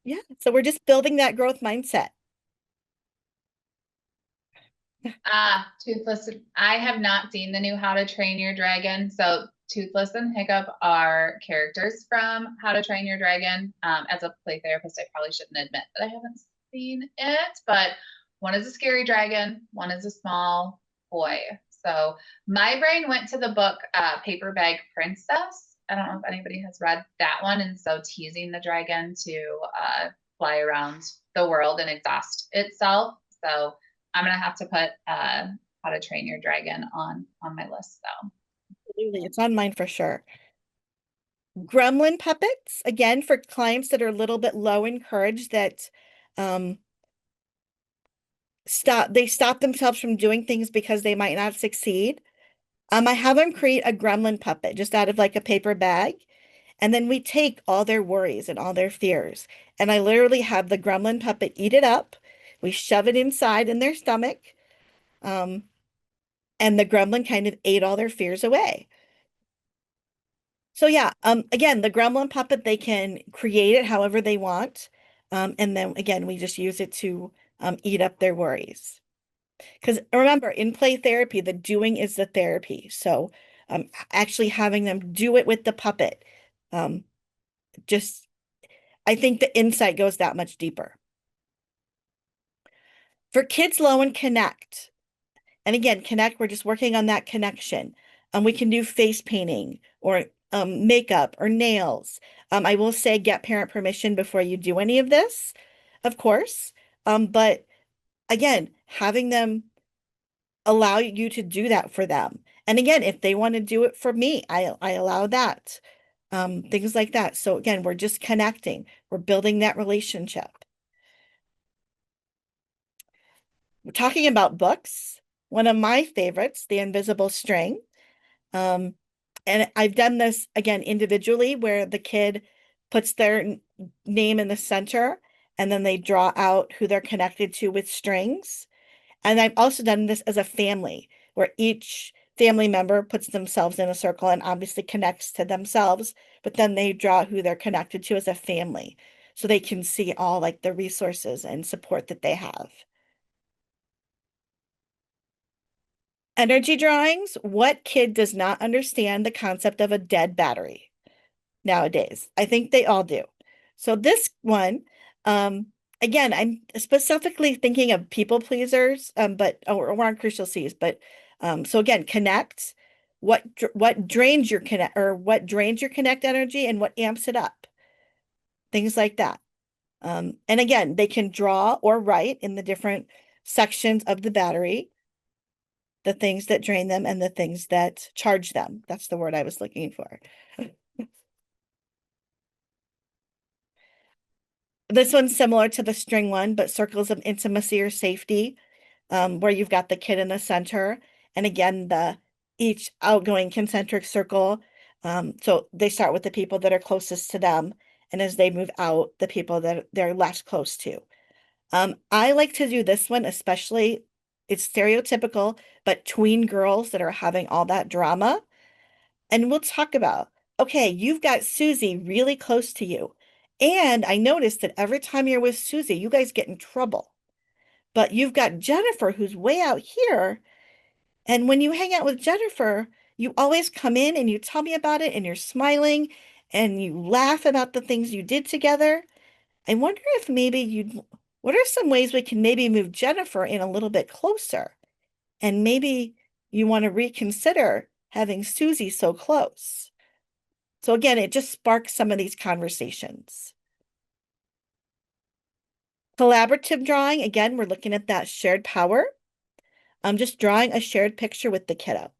C: Yeah. So we're just building that growth mindset.
B: Toothless. I have not seen the new How to Train Your Dragon. So Toothless and Hiccup are characters from How to Train Your Dragon. As a play therapist, I probably shouldn't admit that I haven't seen it, but one is a scary dragon, one is a small boy. So my brain went to the book Paper Bag Princess. I don't know if anybody has read that one. And so teasing the dragon to fly around the world and exhaust itself. So I'm gonna have to put How to Train Your Dragon on my list though.
C: Absolutely. It's on mine for sure. Gremlin puppets, again, for clients that are a little bit low in courage that they stop themselves from doing things because they might not succeed. I have them create a gremlin puppet just out of like a paper bag. And then we take all their worries and all their fears. And I literally have the gremlin puppet eat it up. We shove it inside in their stomach. And the gremlin kind of ate all their fears away. So yeah, again, the gremlin puppet, they can create it however they want. And then again, we just use it to eat up their worries. Because remember, in play therapy, the doing is the therapy. So actually having them do it with the puppet, just, I think the insight goes that much deeper. For kids low in connect, and again, connect, we're just working on that connection. We can do face painting or makeup or nails. I will say get parent permission before you do any of this, of course. But again, having them allow you to do that for them. And again, if they want to do it for me, I allow that. Things like that. So again, we're just connecting. We're building that relationship. We're talking about books. One of my favorites, The Invisible String. And I've done this again individually where the kid puts their name in the center and then they draw out who they're connected to with strings. And I've also done this as a family where each family member puts themselves in a circle and obviously connects to themselves, but then they draw who they're connected to as a family so they can see all like the resources and support that they have. Energy drawings. What kid does not understand the concept of a dead battery nowadays? I think they all do. So this one, again, I'm specifically thinking of people pleasers, but we're on crucial C's. But so again, connect. What drains your connect or what drains your connect energy and what amps it up? Things like that. And again, they can draw or write in the different sections of the battery, the things that drain them and the things that charge them. That's the word I was looking for. This one's similar to the string one, but circles of intimacy or safety, where you've got the kid in the center. And again, each outgoing concentric circle. So they start with the people that are closest to them. And as they move out, the people that they're less close to. I like to do this one, especially, it's stereotypical, but tween girls that are having all that drama. And we'll talk about, okay, you've got Susie really close to you. And I noticed that every time you're with Susie, you guys get in trouble. But you've got Jennifer who's way out here. And when you hang out with Jennifer, you always come in and you tell me about it and you're smiling and you laugh about the things you did together, I wonder if maybe what are some ways we can maybe move Jennifer in a little bit closer? And maybe you want to reconsider having Susie so close. So again, it just sparks some of these conversations. Collaborative drawing, again, we're looking at that shared power. I'm just drawing a shared picture with the kiddo.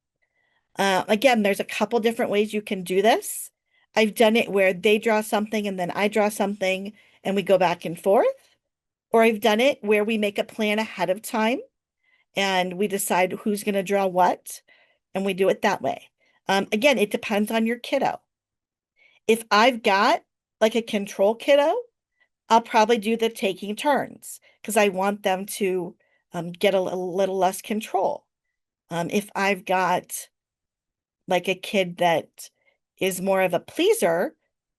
C: Again, there's a couple different ways you can do this. I've done it where they draw something and then I draw something and we go back and forth. Or I've done it where we make a plan ahead of time and we decide who's going to draw what, and we do it that way. Again, it depends on your kiddo. If I've got like a control kiddo, I'll probably do the taking turns because I want them to get a little less control. If I've got like a kid that is more of a pleaser,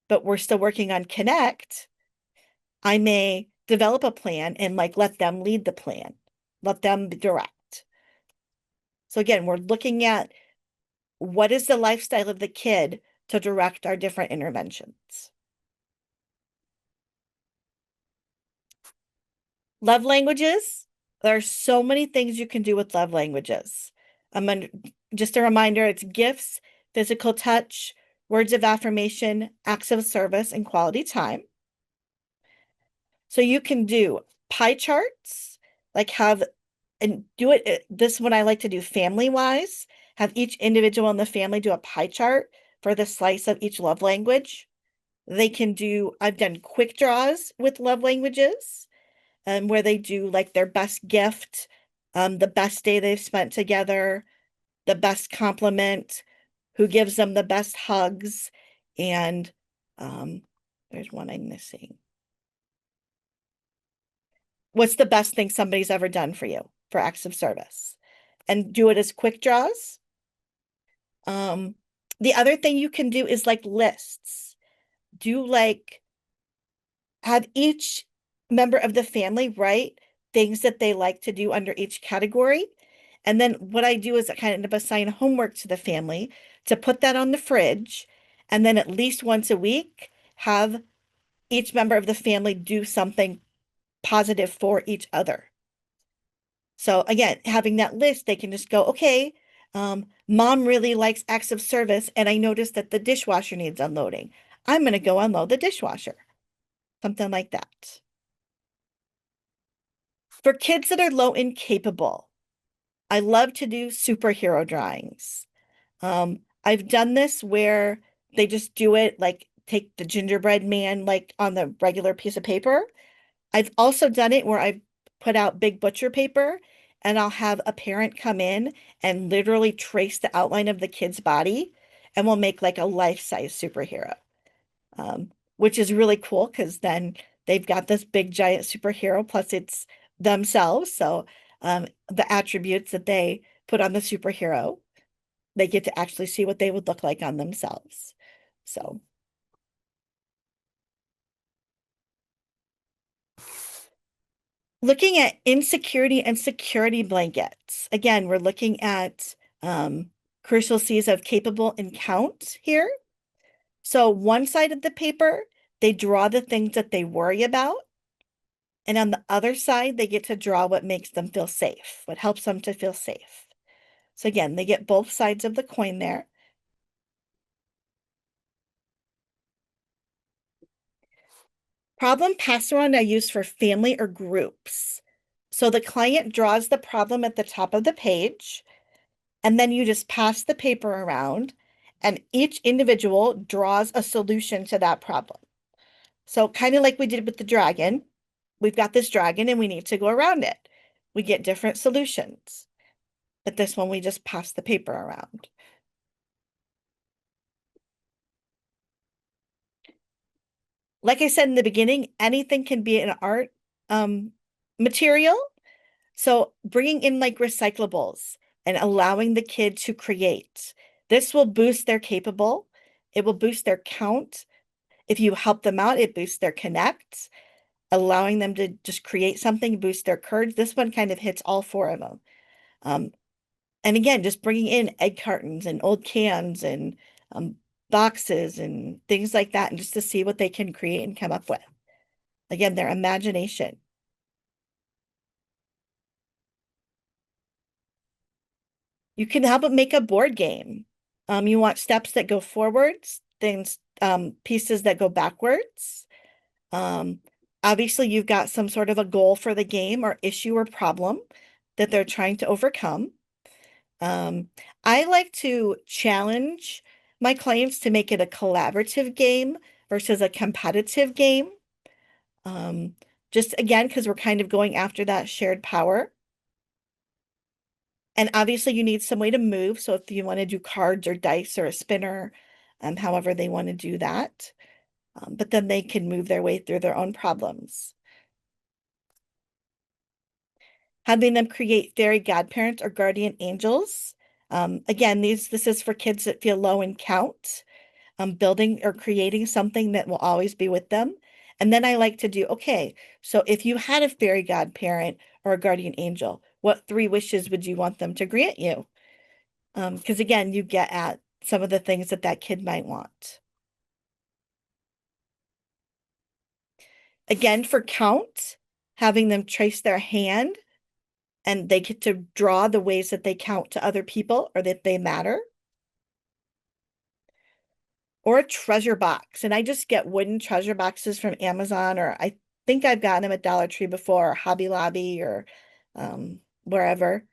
C: but we're still working on connect, I may develop a plan and like let them lead the plan, let them direct. So again, we're looking at what is the lifestyle of the kid to direct our different interventions. Love languages. There are so many things you can do with love languages. Just a reminder, it's gifts, physical touch, words of affirmation, acts of service, and quality time. So you can do pie charts, like and do it, this one I like to do family-wise, have each individual in the family do a pie chart for the slice of each love language. They can do, I've done quick draws with love languages, where they do like their best gift, the best day they've spent together, the best compliment, who gives them the best hugs, and there's one I'm missing. What's the best thing somebody's ever done for you for acts of service? And do it as quick draws. The other thing you can do is like lists. Do like, have each member of the family write things that they like to do under each category. And then what I do is I kind of assign homework to the family to put that on the fridge. And then at least once a week, have each member of the family do something positive for each other. So again, having that list, they can just go, okay, mom really likes acts of service, and I noticed that the dishwasher needs unloading. I'm going to go unload the dishwasher. Something like that. For kids that are low incapable, I love to do superhero drawings. I've done this where they just do it like take the gingerbread man like on the regular piece of paper. I've also done it where I've put out big butcher paper and I'll have a parent come in and literally trace the outline of the kid's body and we'll make like a life-size superhero, which is really cool because then they've got this big giant superhero plus it's themselves. So the attributes that they put on the superhero, they get to actually see what they would look like on themselves. So looking at insecurity and security blankets. Again, we're looking at crucial C's of capable and count here. So one side of the paper, they draw the things that they worry about. And on the other side, they get to draw what makes them feel safe, what helps them to feel safe. So again, they get both sides of the coin there. Problem pass around are used for family or groups. So the client draws the problem at the top of the page, and then you just pass the paper around, and each individual draws a solution to that problem. So kind of like we did with the dragon, we've got this dragon and we need to go around it. We get different solutions. But this one, we just pass the paper around. Like I said in the beginning, anything can be an art material. So bringing in like recyclables and allowing the kid to create. This will boost their capable. It will boost their count. If you help them out, it boosts their connect. Allowing them to just create something, boost their courage. This one kind of hits all four of them. And again, just bringing in egg cartons and old cans and boxes and things like that, and just to see what they can create and come up with. Again, their imagination. You can help them make a board game. You want steps that go forwards, things, pieces that go backwards. Obviously, you've got some sort of a goal for the game or issue or problem that they're trying to overcome. I like to challenge my clients to make it a collaborative game versus a competitive game. Just again, because we're kind of going after that shared power. And obviously you need some way to move. So if you want to do cards or dice or a spinner, however they want to do that. But then they can move their way through their own problems. Having them create fairy godparents or guardian angels. Again, this is for kids that feel low in count, building or creating something that will always be with them. And then I like to do, okay, so if you had a fairy godparent or a guardian angel, what 3 wishes would you want them to grant you? Because again, you get at some of the things that that kid might want. Again, for count, having them trace their hand and they get to draw the ways that they count to other people or that they matter. Or a treasure box. And I just get wooden treasure boxes from Amazon, or I think I've gotten them at Dollar Tree before, or Hobby Lobby, or wherever.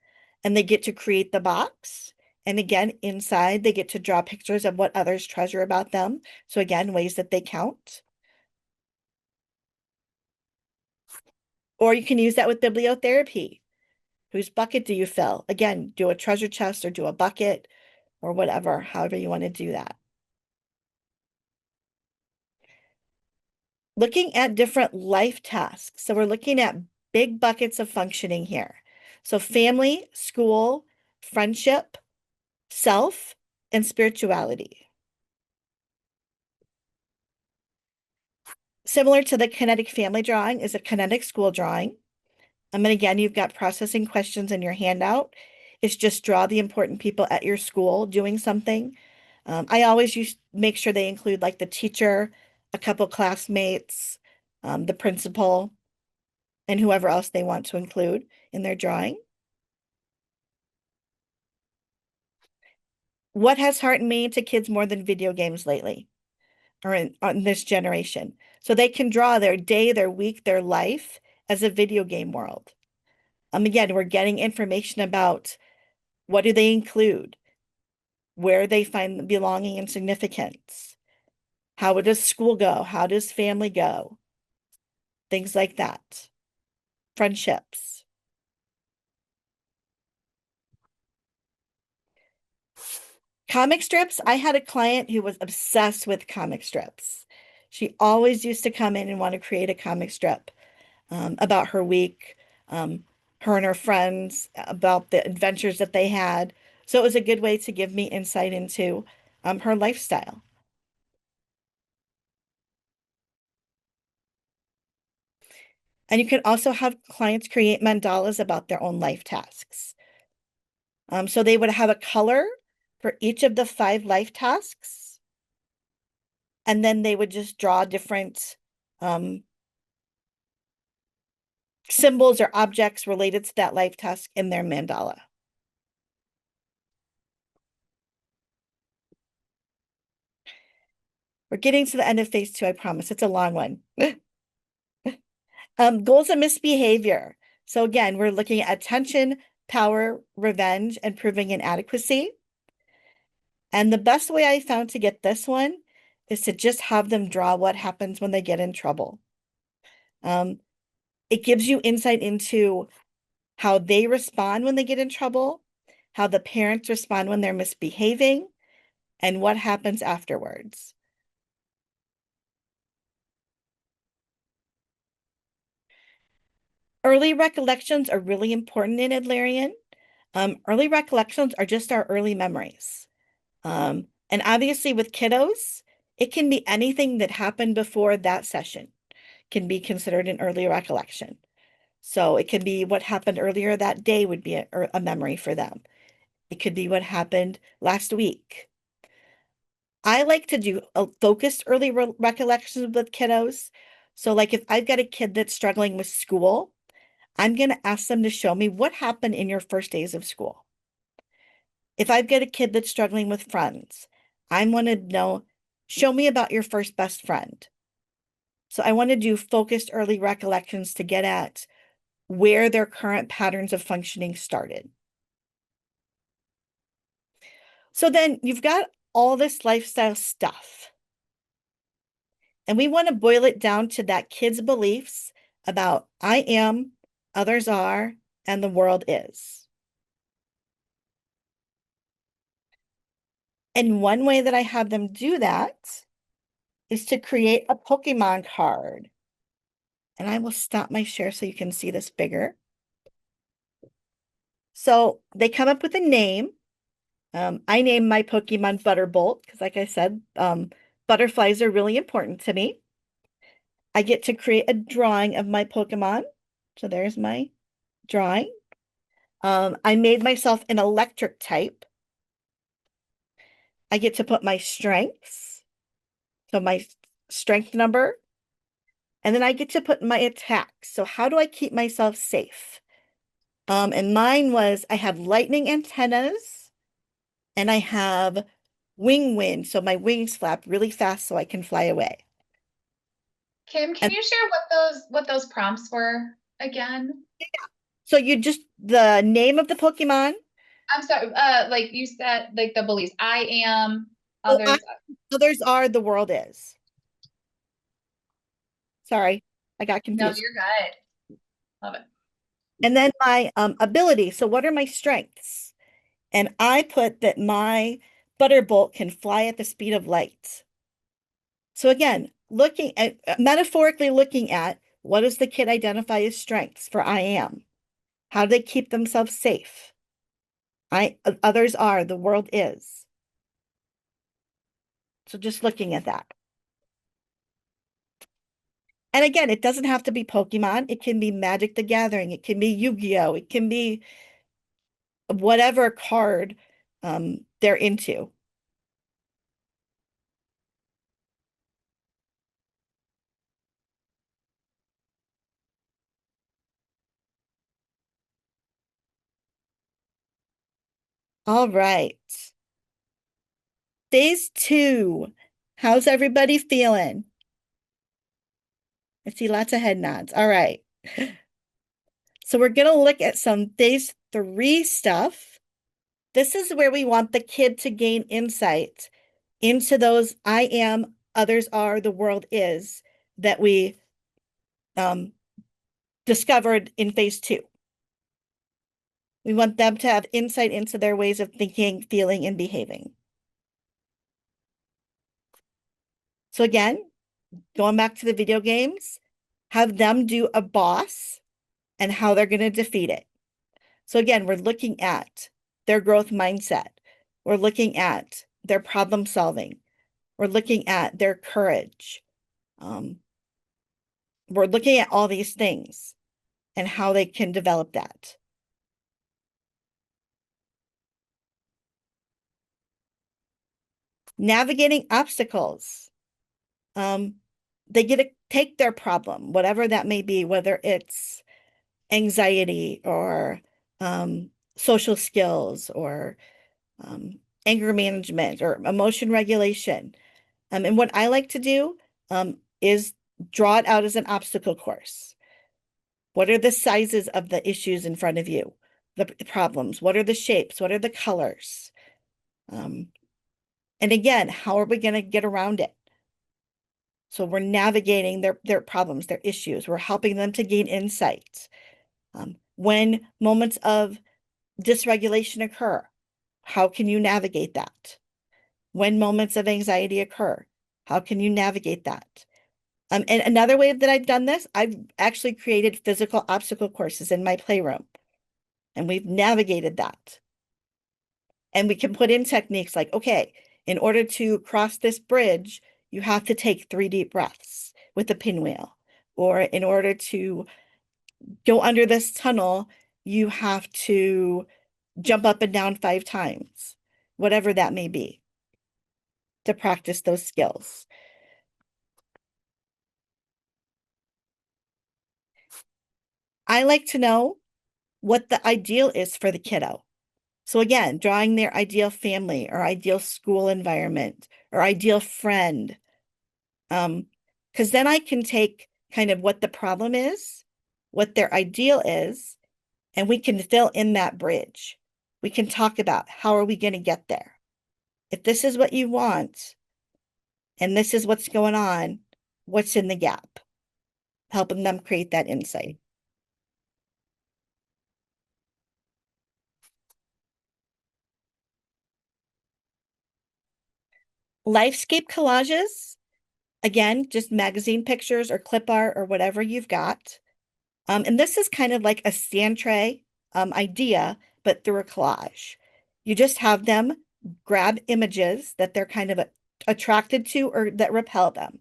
C: And they get to create the box. And again, inside, they get to draw pictures of what others treasure about them. So again, ways that they count. Or you can use that with bibliotherapy. Whose bucket do you fill? Again, do a treasure chest or do a bucket or whatever, however you want to do that. Looking at different life tasks. So we're looking at big buckets of functioning here. So family, school, friendship, self, and spirituality. Similar to the kinetic family drawing is a kinetic school drawing. And again, you've got processing questions in your handout. It's just draw the important people at your school doing something. I always make sure they include like the teacher, a couple classmates, the principal, and whoever else they want to include in their drawing. What has heartened me to kids more than video games lately, or on this generation? So they can draw their day, their week, their life as a video game world. Again, we're getting information about what do they include, where they find belonging and significance, how does school go, how does family go, things like that, friendships. Comic strips, I had a client who was obsessed with comic strips. She always used to come in and want to create a comic strip about her week, her and her friends, about the adventures that they had. So it was a good way to give me insight into her lifestyle. And you can also have clients create mandalas about their own life tasks. So they would have a color for each of the 5 life tasks. And then they would just draw different symbols or objects related to that life task in their mandala. We're getting to the end of phase 2, I promise. It's a long one. Goals of misbehavior. So again, we're looking at attention, power, revenge, and proving inadequacy. And the best way I found to get this one is to just have them draw what happens when they get in trouble. It gives you insight into how they respond when they get in trouble, how the parents respond when they're misbehaving, and what happens afterwards. Early recollections are really important in Adlerian. Early recollections are just our early memories. And obviously with kiddos, it can be anything that happened before that session can be considered an early recollection. So it can be what happened earlier that day would be a memory for them. It could be what happened last week. I like to do a focused early recollections with kiddos. So like if I've got a kid that's struggling with school, I'm going to ask them to show me what happened in your first days of school. If I've got a kid that's struggling with friends, I want to know, show me about your first best friend. So I want to do focused early recollections to get at where their current patterns of functioning started. So then you've got all this lifestyle stuff. And we want to boil it down to that kid's beliefs about I am, others are, and the world is. And one way that I have them do that is to create a Pokemon card. And I will stop my share so you can see this bigger. So they come up with a name. I named my Pokemon Butterbolt because, like I said, butterflies are really important to me. I get to create a drawing of my Pokemon. So there's my drawing. I made myself an electric type. I get to put my strengths. So my strength number. And then I get to put my attacks. So how do I keep myself safe? And mine was I have lightning antennas and I have wing wind. So my wings flap really fast so I can fly away.
B: Kim, can
C: And
B: you share what those prompts were again?
C: so you just the name of the Pokemon.
B: I'm sorry, like you said, like the beliefs. I am,
C: Oh,
B: others.
C: others are, the world is. Sorry, I got
B: No,
C: confused.
B: you're good. Love it.
C: And then my ability. So what are my strengths? And I put that my Butterbolt can fly at the speed of light. So again, looking at metaphorically looking at what does the kid identify as strengths for I am? How do they keep themselves safe? Others are, the world is. So just looking at that. And again, it doesn't have to be Pokemon. It can be Magic the Gathering. It can be Yu-Gi-Oh! It can be whatever card they're into. All right. Phase 2. How's everybody feeling? I see lots of head nods. All right. So we're going to look at some phase 3 stuff. This is where we want the kid to gain insight into those I am, others are, the world is that we discovered in phase 2. We want them to have insight into their ways of thinking, feeling, and behaving. So again, going back to the video games, have them do a boss and how they're going to defeat it. So again, we're looking at their growth mindset. We're looking at their problem solving. We're looking at their courage. We're looking at all these things and how they can develop that. Navigating obstacles. They get to take their problem, whatever that may be, whether it's anxiety or social skills or anger management or emotion regulation. And what I like to do is draw it out as an obstacle course. What are the sizes of the issues in front of you? The problems? What are the shapes? What are the colors? And again, how are we going to get around it? So we're navigating their problems, their issues. We're helping them to gain insight. When moments of dysregulation occur, how can you navigate that? When moments of anxiety occur, how can you navigate that? And another way that I've done this, I've actually created physical obstacle courses in my playroom, and we've navigated that. And we can put in techniques like, okay, in order to cross this bridge, you have to take 3 deep breaths with a pinwheel. Or in order to go under this tunnel, you have to jump up and down 5 times, whatever that may be. to practice those skills. I like to know what the ideal is for the kiddo. So again, drawing their ideal family or ideal school environment or ideal friend. Because then I can take kind of what the problem is, what their ideal is, and we can fill in that bridge. We can talk about how are we going to get there? If this is what you want and this is what's going on, what's in the gap? Helping them create that insight. Lifescape collages, again, just magazine pictures or clip art or whatever you've got. And this is kind of like a sand tray idea, but through a collage. You just have them grab images that they're kind of attracted to or that repel them.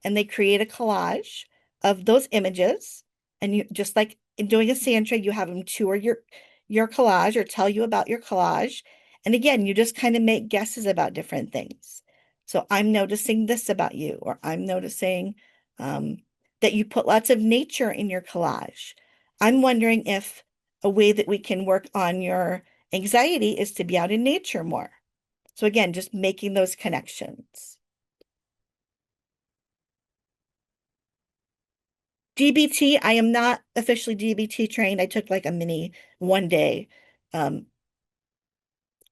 C: And they create a collage of those images. And you just like in doing a sand tray, you have them tour your collage or tell you about your collage. And again, you just kind of make guesses about different things. So I'm noticing this about you, or I'm noticing that you put lots of nature in your collage. I'm wondering if a way that we can work on your anxiety is to be out in nature more. So again, just making those connections. DBT, I am not officially DBT trained. I took like a mini 1-day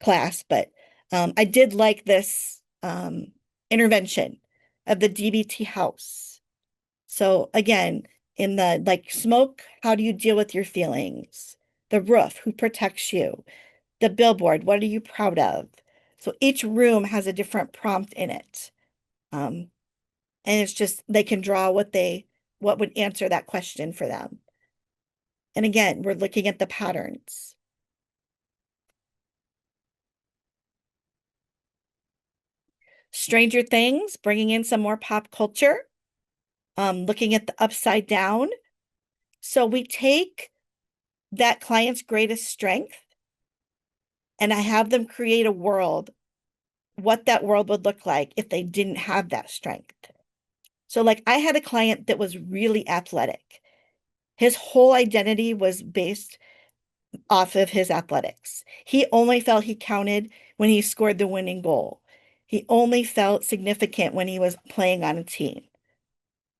C: class, but I did like this intervention of the DBT house. So again, in the like smoke, how do you deal with your feelings? The roof, who protects you? The billboard, what are you proud of? So each room has a different prompt in it. And it's just they can draw what would answer that question for them. And again, we're looking at the patterns. Stranger Things, bringing in some more pop culture, looking at the upside down. So we take that client's greatest strength and I have them create a world, what that world would look like if they didn't have that strength. So like I had a client that was really athletic. His whole identity was based off of his athletics. He only felt he counted when he scored the winning goal. He only felt significant when he was playing on a team.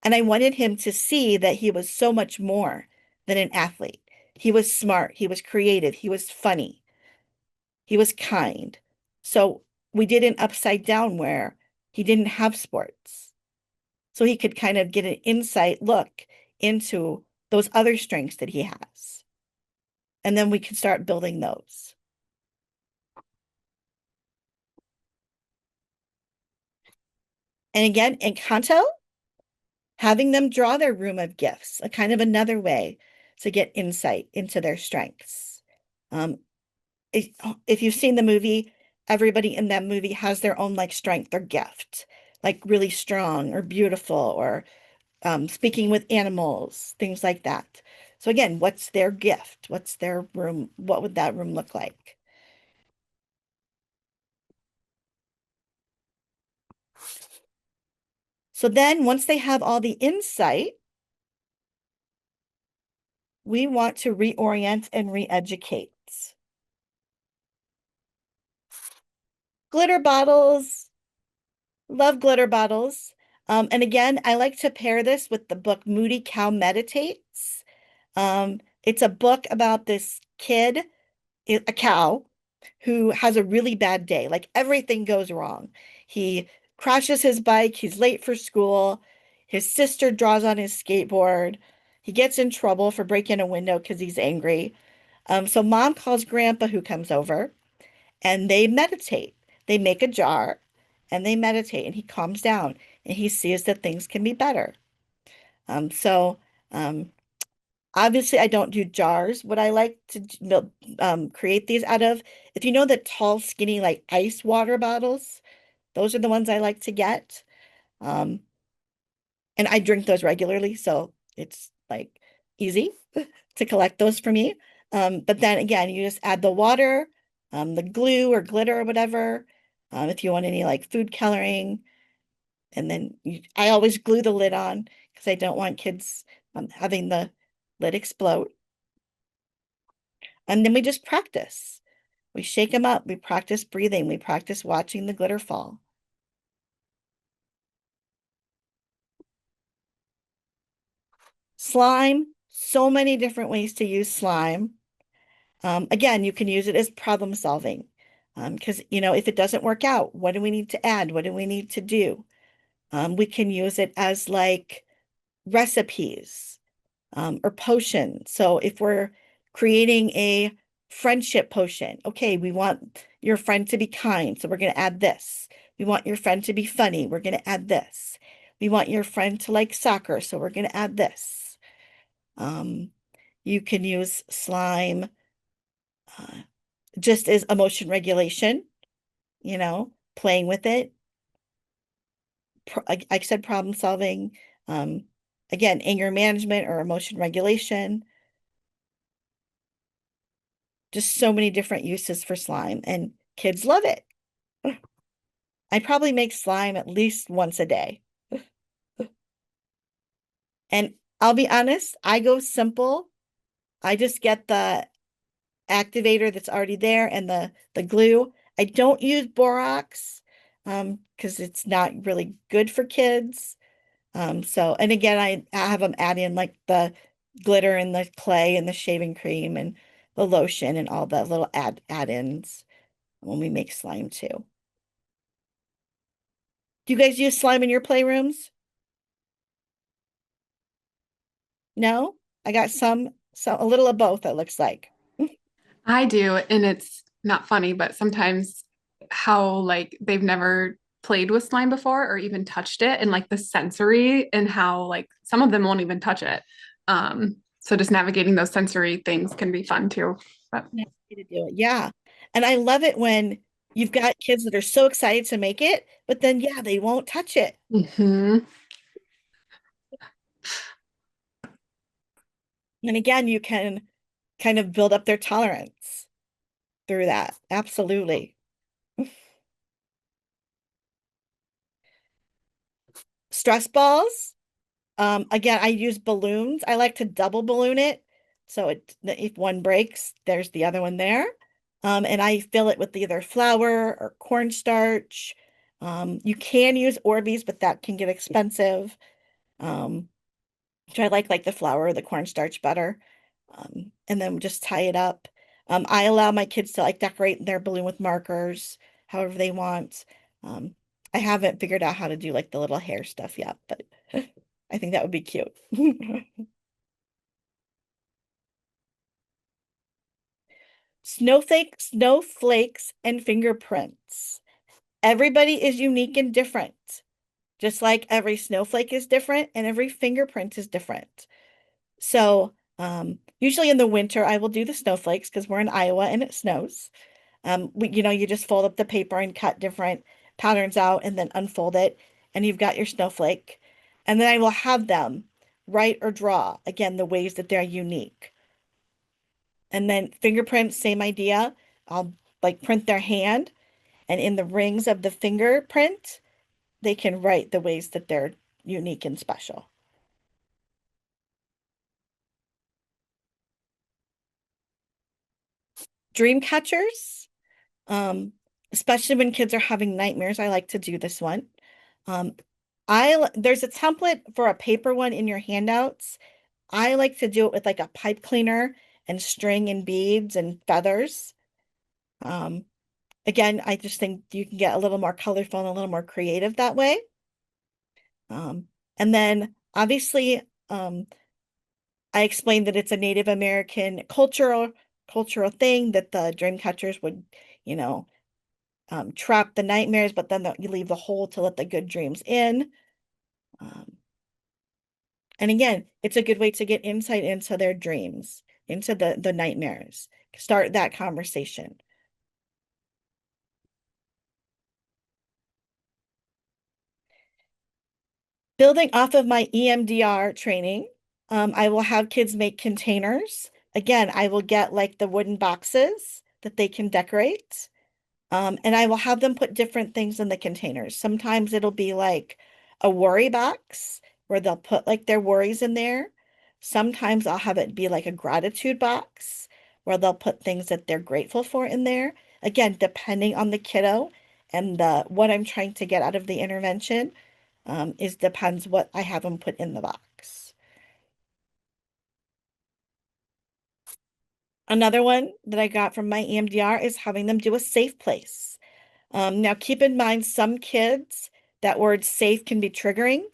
C: And I wanted him to see that he was so much more than an athlete. He was smart, he was creative, he was funny, he was kind. So we did an upside down where he didn't have sports. So he could kind of get an insight look into those other strengths that he has. And then we can start building those. And again, in Kanto, having them draw their room of gifts, a kind of another way to get insight into their strengths. If you've seen the movie, everybody in that movie has their own like strength or gift, like really strong or beautiful or speaking with animals, things like that. So again, what's their gift? What's their room? What would that room look like? So then once they have all the insight, we want to reorient and re-educate. Glitter bottles, love glitter bottles. And again, I like to pair this with the book Moody Cow Meditates. It's a book about this kid, a cow, who has a really bad day. Like everything goes wrong. He crashes his bike. He's late for school. His sister draws on his skateboard. He gets in trouble for breaking a window because he's angry. So mom calls grandpa who comes over and they meditate. They make a jar and they meditate and he calms down and he sees that things can be better. So obviously I don't do jars. What I like to create these out of, if you know the tall, skinny, like ice water bottles, those are the ones I like to get. And I drink those regularly, so it's like easy to collect those for me. But then again, you just add the water, the glue or glitter or whatever, If you want any like food coloring, and then I always glue the lid on because I don't want kids having the lid explode. And then we just practice. We shake them up. We practice breathing. We practice watching the glitter fall. Slime, so many different ways to use slime. Again, you can use it as problem solving because, if it doesn't work out, what do we need to add? What do we need to do? We can use it as like recipes or potions. So if we're creating a friendship potion, okay, we want your friend to be kind, so we're going to add this. We want your friend to be funny, we're going to add this. We want your friend to like soccer, so we're going to add this. You can use slime just as emotion regulation, playing with it. I said problem solving. Again, anger management or emotion regulation. Just so many different uses for slime, and kids love it. I probably make slime at least once a day. And I'll be honest, I go simple. I just get the activator that's already there and the glue. I don't use borax because it's not really good for kids. And again, I have them add in like the glitter and the clay and the shaving cream and the lotion and all the little add-ins when we make slime too. Do you guys use slime in your playrooms? No? I got a little of both, it looks like.
D: I do, and it's not funny, but sometimes how like they've never played with slime before or even touched it, and like the sensory and how like some of them won't even touch it. So just navigating those sensory things can be fun too. But
C: Nice way to do it. Yeah. And I love it when you've got kids that are so excited to make it, but then yeah, they won't touch it.
D: Mhm.
C: And again, you can kind of build up their tolerance through that. Absolutely. Stress balls. Again, I use balloons. I like to double balloon it. So if one breaks, there's the other one there. And I fill it with either flour or cornstarch. You can use Orbeez, but that can get expensive. Which I like the flour or the cornstarch better. And then just tie it up. I allow my kids to like decorate their balloon with markers, however they want. Um, I haven't figured out how to do like the little hair stuff yet, but I think that would be cute. Snowflakes, and fingerprints. Everybody is unique and different. Just like every snowflake is different and every fingerprint is different. So usually in the winter, I will do the snowflakes because we're in Iowa and it snows. You just fold up the paper and cut different patterns out and then unfold it, and you've got your snowflake. And then I will have them write or draw, again, the ways that they're unique. And then fingerprints, same idea. I'll like print their hand, and in the rings of the fingerprint, they can write the ways that they're unique and special. Dream catchers, especially when kids are having nightmares, I like to do this one. There's a template for a paper one in your handouts. I like to do it with like a pipe cleaner and string and beads and feathers. Again, I just think you can get a little more colorful and a little more creative that way. And then obviously, I explained that it's a Native American cultural thing that the dream catchers would, trap the nightmares, but then you leave the hole to let the good dreams in. And again, it's a good way to get insight into their dreams, into the nightmares. Start that conversation. Building off of my EMDR training, I will have kids make containers. Again, I will get like the wooden boxes that they can decorate. And I will have them put different things in the containers. Sometimes it'll be like a worry box where they'll put like their worries in there. Sometimes I'll have it be like a gratitude box where they'll put things that they're grateful for in there. Again, depending on the kiddo and what I'm trying to get out of the intervention, is depends what I have them put in the box. Another one that I got from my EMDR is having them do a safe place. Now keep in mind some kids, that word safe can be triggering.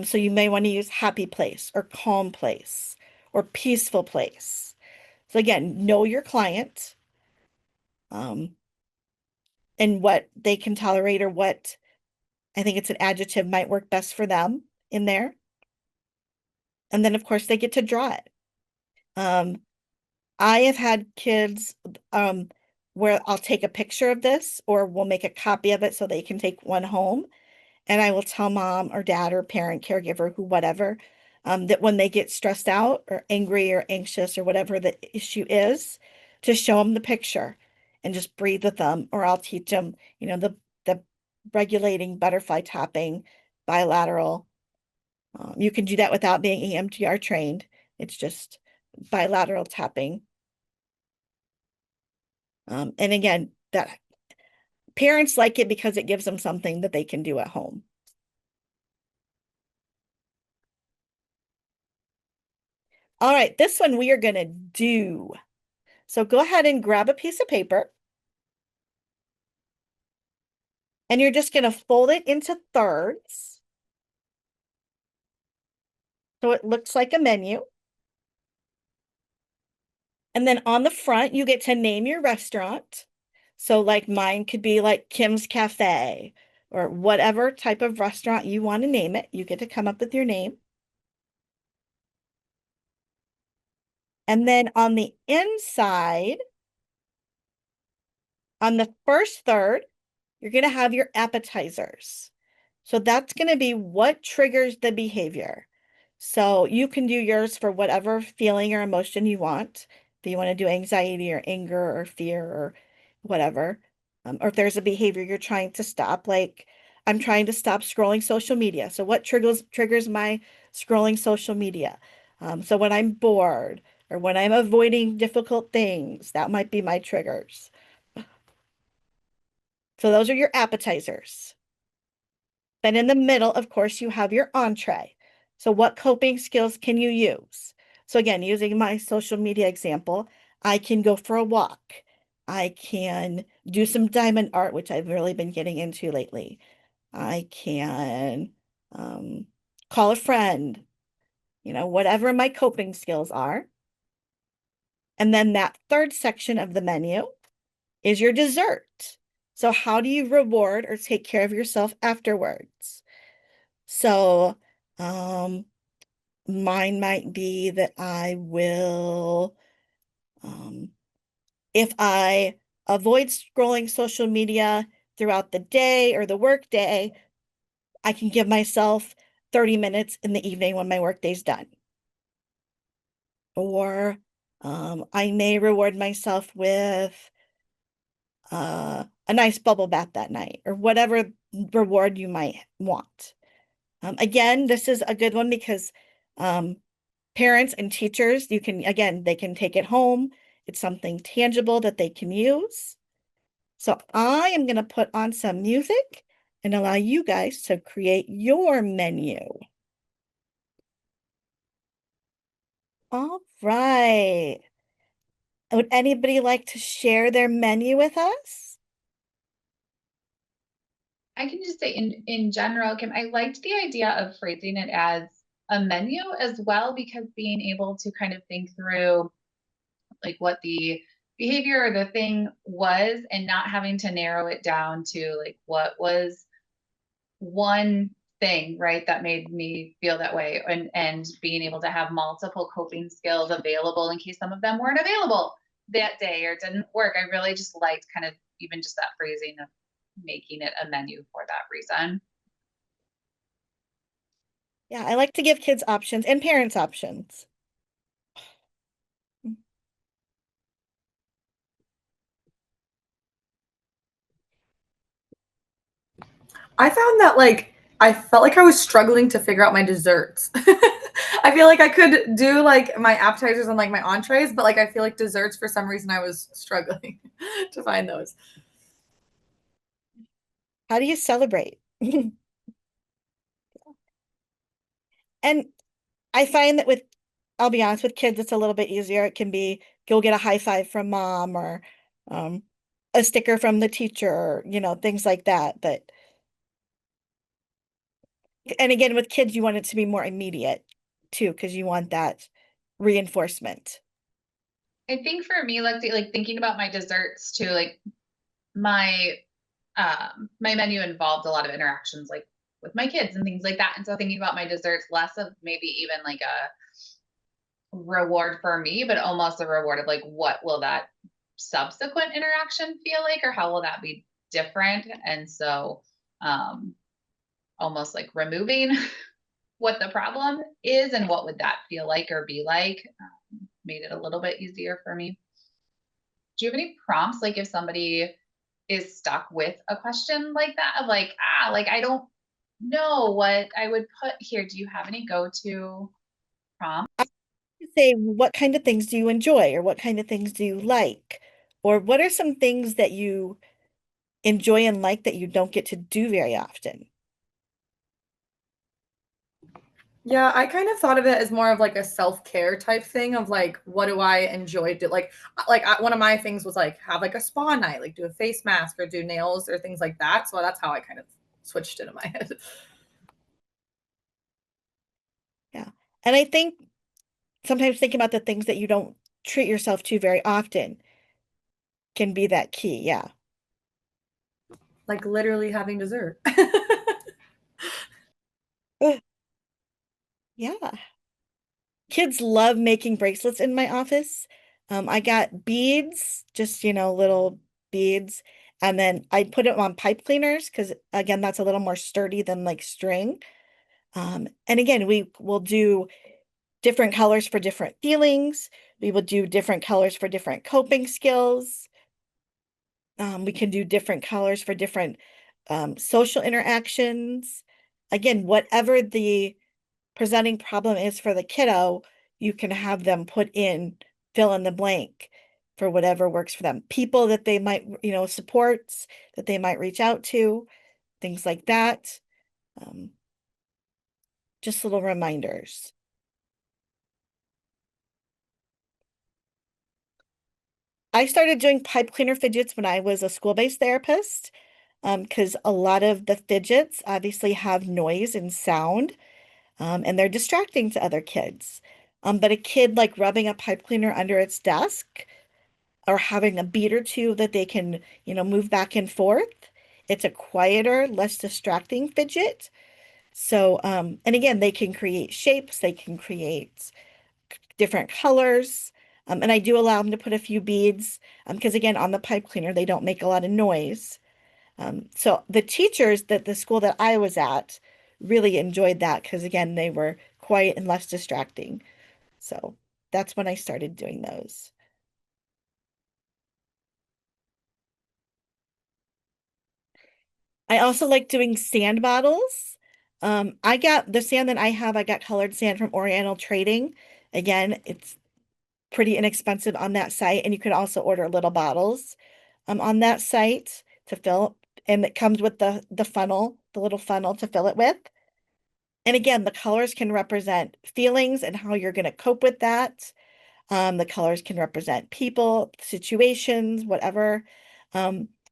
C: So you may want to use happy place or calm place or peaceful place. So again, know your client, and what they can tolerate, or what I think it's an adjective might work best for them in there. And then of course they get to draw it. I have had kids where I'll take a picture of this, or we'll make a copy of it so they can take one home. And I will tell mom or dad or parent, caregiver, who, whatever, that when they get stressed out or angry or anxious or whatever the issue is, to show them the picture and just breathe with them. Or I'll teach them, the regulating butterfly tapping, bilateral. You can do that without being EMDR trained. It's just bilateral tapping. And again, that parents like it because it gives them something that they can do at home. All right, this one we are going to do. So go ahead and grab a piece of paper. And you're just going to fold it into thirds. So it looks like a menu. And then on the front, you get to name your restaurant. So like mine could be like Kim's Cafe, or whatever type of restaurant you want to name it. You get to come up with your name. And then on the inside, on the first third, you're going to have your appetizers. So that's going to be what triggers the behavior. So you can do yours for whatever feeling or emotion you want. If you want to do anxiety or anger or fear or whatever. Or if there's a behavior you're trying to stop, like I'm trying to stop scrolling social media. So what triggers my scrolling social media? So when I'm bored or when I'm avoiding difficult things, that might be my triggers. So those are your appetizers. Then in the middle, of course, you have your entree. So what coping skills can you use? So again, using my social media example, I can go for a walk. I can do some diamond art, which I've really been getting into lately. I can call a friend, whatever my coping skills are. And then that third section of the menu is your dessert. So how do you reward or take care of yourself afterwards? So mine might be that I will, if I avoid scrolling social media throughout the day or the work day, I can give myself 30 minutes in the evening when my work day's done. Or I may reward myself with a nice bubble bath that night, or whatever reward you might want. Again, this is a good one because parents and teachers, they can take it home. It's something tangible that they can use. So I am going to put on some music and allow you guys to create your menu. All right. Would anybody like to share their menu with us?
B: I can just say in general, Kim, I liked the idea of phrasing it as a menu as well, because being able to kind of think through like what the behavior or the thing was, and not having to narrow it down to like what was one thing, right, that made me feel that way, and being able to have multiple coping skills available in case some of them weren't available that day or didn't work. I really just liked kind of even just that phrasing of making it a menu for that reason.
C: Yeah, I like to give kids options and parents options.
F: I found that like I felt like I was struggling to figure out my desserts. I feel like I could do like my appetizers and like my entrees, but like I feel like desserts for some reason I was struggling to find those.
C: How do you celebrate? And I find that with, I'll be honest, with kids, it's a little bit easier. It can be go get a high five from mom or um, a sticker from the teacher, or, things like that. But, and again, with kids, you want it to be more immediate too, because you want that reinforcement.
B: I think for me, like thinking about my desserts too, like my my menu involved a lot of interactions like with my kids and things like that. And so thinking about my desserts, less of maybe even like a reward for me, but almost a reward of like, what will that subsequent interaction feel like, or how will that be different? And so almost like removing what the problem is and what would that feel like or be like, made it a little bit easier for me. Do you have any prompts, like if somebody is stuck with a question like that of like, like I don't know what I would put here? Do you have any go-to prompts?
C: Say, what kind of things do you enjoy, or what kind of things do you like? Or what are some things that you enjoy and like that you don't get to do very often?
F: Yeah, I kind of thought of it as more of like a self-care type thing of like, what do I enjoy do one of my things was like have like a spa night, like do a face mask or do nails or things like that. So that's how I kind of switched it in my head.
C: Yeah. And I think sometimes thinking about the things that you don't treat yourself to very often can be that key. Yeah.
F: Like literally having dessert.
C: Ugh. Yeah. Kids love making bracelets in my office. I got beads, just, little beads. And then I put them on pipe cleaners because, again, that's a little more sturdy than like string. And again, we will do different colors for different feelings. We will do different colors for different coping skills. We can do different colors for different social interactions. Again, whatever the presenting problem is for the kiddo, you can have them put in, fill in the blank for whatever works for them. People that they might, supports that they might reach out to, things like that. Um, just little reminders. I started doing pipe cleaner fidgets when I was a school-based therapist, because a lot of the fidgets obviously have noise and sound, and they're distracting to other kids. But a kid like rubbing a pipe cleaner under its desk or having a bead or two that they can, move back and forth, it's a quieter, less distracting fidget. So, and again, they can create shapes, they can create different colors. And I do allow them to put a few beads because again, on the pipe cleaner, they don't make a lot of noise. So the teachers that the school that I was at really enjoyed that because again, they were quiet and less distracting. So that's when I started doing those. I also like doing sand bottles. I got the sand that I have, I got colored sand from Oriental Trading. Again, it's pretty inexpensive on that site, and you can also order little bottles on that site to fill, and it comes with the funnel, the little funnel to fill it with. And again, the colors can represent feelings and how you're going to cope with that. The colors can represent people, situations, whatever.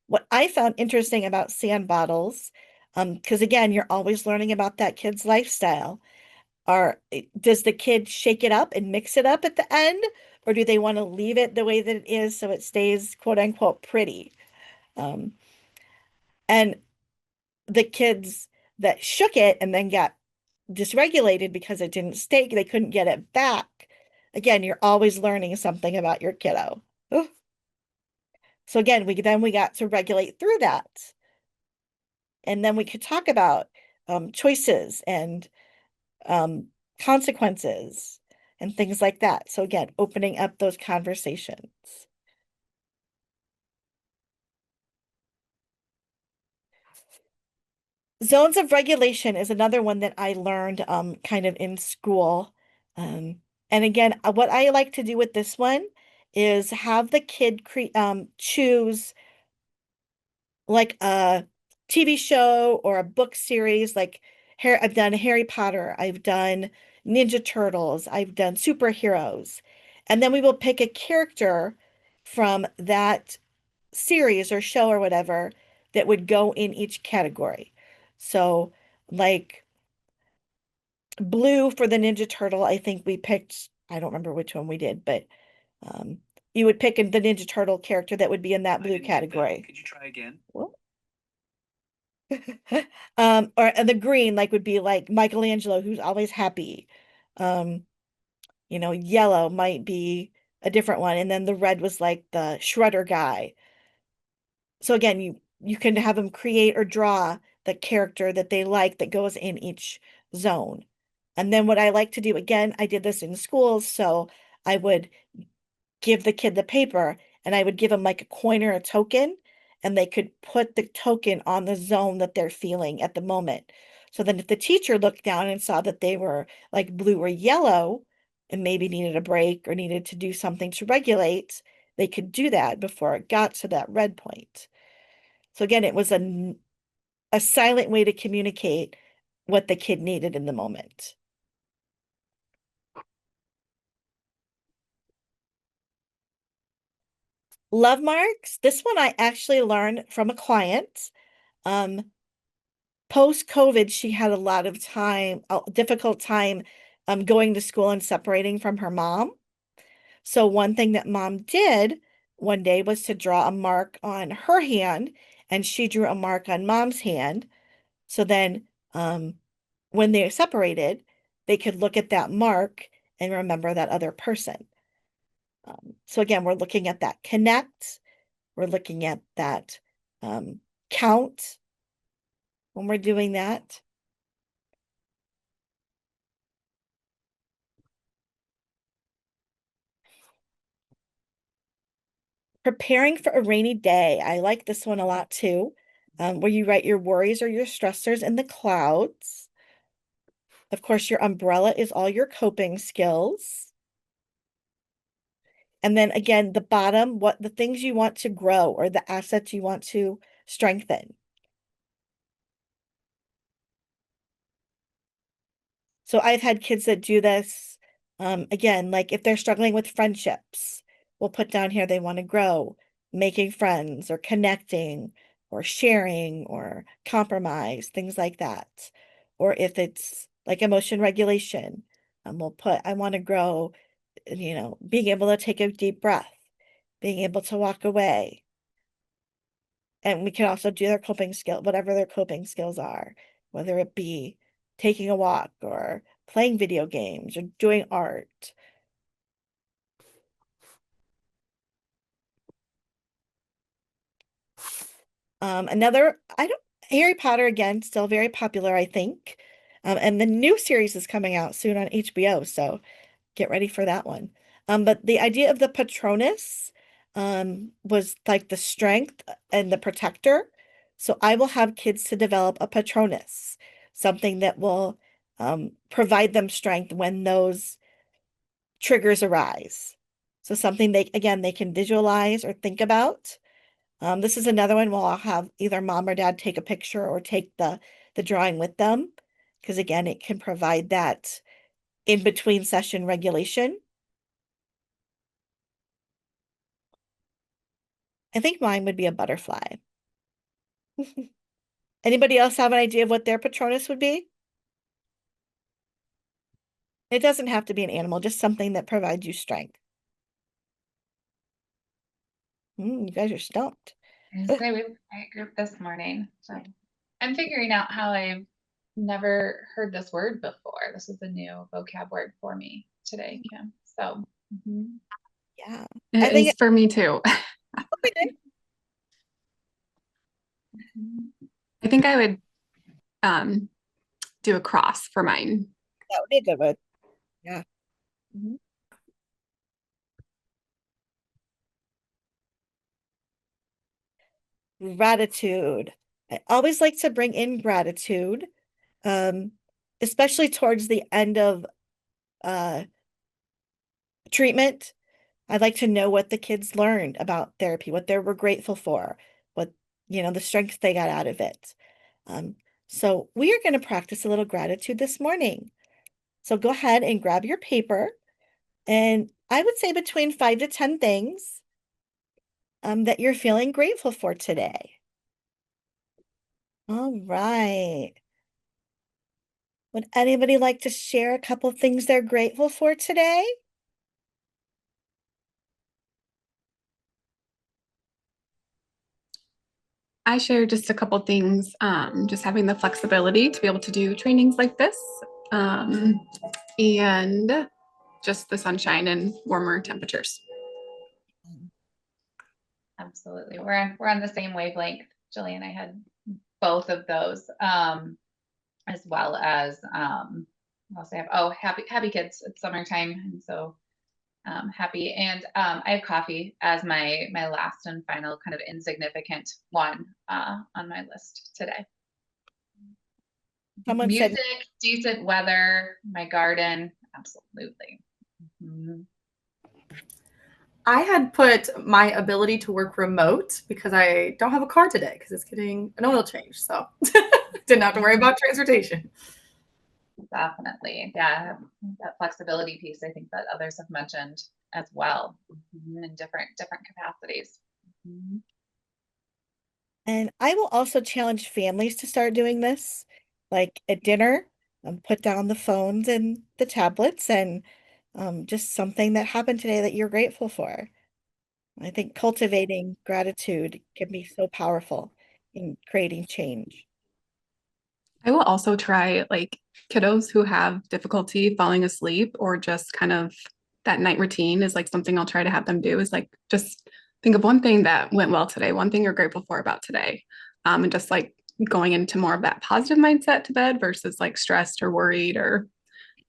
C: What I found interesting about sand bottles, because again, you're always learning about that kid's lifestyle. Does the kid shake it up and mix it up at the end, or do they want to leave it the way that it is so it stays quote unquote pretty? Um, and the kids that shook it and then got dysregulated because it didn't stay, they couldn't get it back. Again, you're always learning something about your kiddo. Ugh. So again, we got to regulate through that. And then we could talk about choices and um, consequences and things like that. So again, opening up those conversations. Zones of regulation is another one that I learned kind of in school. And again, what I like to do with this one is have the kid choose like a TV show or a book series. Like I've done Harry Potter, I've done Ninja Turtles, I've done superheroes. And then we will pick a character from that series or show or whatever that would go in each category. So like blue for the Ninja Turtle, I think we picked, I don't remember which one we did, but um, you would pick the Ninja Turtle character that would be in that blue category.
H: Could you try again?
C: Or and the green like would be like Michelangelo, who's always happy. Um, yellow might be a different one, and then the red was like the shredder guy. So again, you can have them create or draw the character that they like that goes in each zone. And then what I like to do, again, I did this in schools, so I would give the kid the paper and I would give them like a coin or a token, and they could put the token on the zone that they're feeling at the moment. So then if the teacher looked down and saw that they were like blue or yellow and maybe needed a break or needed to do something to regulate, they could do that before it got to that red point. So again, it was a silent way to communicate what the kid needed in the moment. Love marks. This one I actually learned from a client. Post-COVID, she had a lot of time, a difficult time going to school and separating from her mom. So one thing that mom did one day was to draw a mark on her hand, and she drew a mark on mom's hand. So then when they separated, they could look at that mark and remember that other person. So again, we're looking at that connect. We're looking at that count when we're doing that. Preparing for a rainy day. I like this one a lot too, where you write your worries or your stressors in the clouds. Of course, your umbrella is all your coping skills. And then again, the bottom, what the things you want to grow or the assets you want to strengthen. So I've had kids that do this. Again, like if they're struggling with friendships, we'll put down here they want to grow, making friends or connecting or sharing or compromise, things like that. Or if it's like emotion regulation, we'll put, I want to grow, being able to take a deep breath, being able to walk away. And we can also do their coping skill, whatever their coping skills are, whether it be taking a walk or playing video games or doing art. Harry Potter again, still very popular, I think. And the new series is coming out soon on HBO, so get ready for that one. But the idea of the Patronus was like the strength and the protector. So I will have kids to develop a Patronus, something that will provide them strength when those triggers arise. So something they can visualize or think about. This is another one where I'll have either mom or dad take a picture or take the drawing with them, because again, it can provide that in between session regulation. I think mine would be a butterfly. Anybody else have an idea of what their Patronus would be? It doesn't have to be an animal, just something that provides you strength. You guys are stumped.
B: I say we group this morning, so I'm figuring out how I've never heard this word before. This is a new vocab word for me today, Kim. So
C: yeah,
D: it is for me too. I think I would do a cross for mine.
C: That would be a good one. Yeah. Gratitude. I always like to bring in gratitude, especially towards the end of treatment. I'd like to know what the kids learned about therapy, what they were grateful for, what, the strengths they got out of it. Um, so we are going to practice a little gratitude this morning. So go ahead and grab your paper. And I would say between 5 to 10 things that you're feeling grateful for today. All right. Would anybody like to share a couple things they're grateful for today?
D: I share just a couple things, just having the flexibility to be able to do trainings like this, and just the sunshine and warmer temperatures.
B: Absolutely. We're on the same wavelength. Jillian, I had both of those, as well as I'll say, happy kids. It's summertime, and so happy. And I have coffee as my last and final kind of insignificant one on my list today.
C: Someone said
B: Music, decent weather, my garden, absolutely. Mhm.
F: I had put my ability to work remote because I don't have a car today because it's getting an oil change. So didn't have to worry about transportation.
B: Definitely. Yeah. That flexibility piece, I think that others have mentioned as well, in different capacities. Mhm.
C: And I will also challenge families to start doing this, like at dinner, put down the phones and the tablets and just something that happened today that you're grateful for. I think cultivating gratitude can be so powerful in creating change.
D: I will also try like kiddos who have difficulty falling asleep or just kind of that night routine is like something I'll try to have them do is like just think of one thing that went well today, one thing you're grateful for about today. And just like going into more of that positive mindset to bed versus like stressed or worried or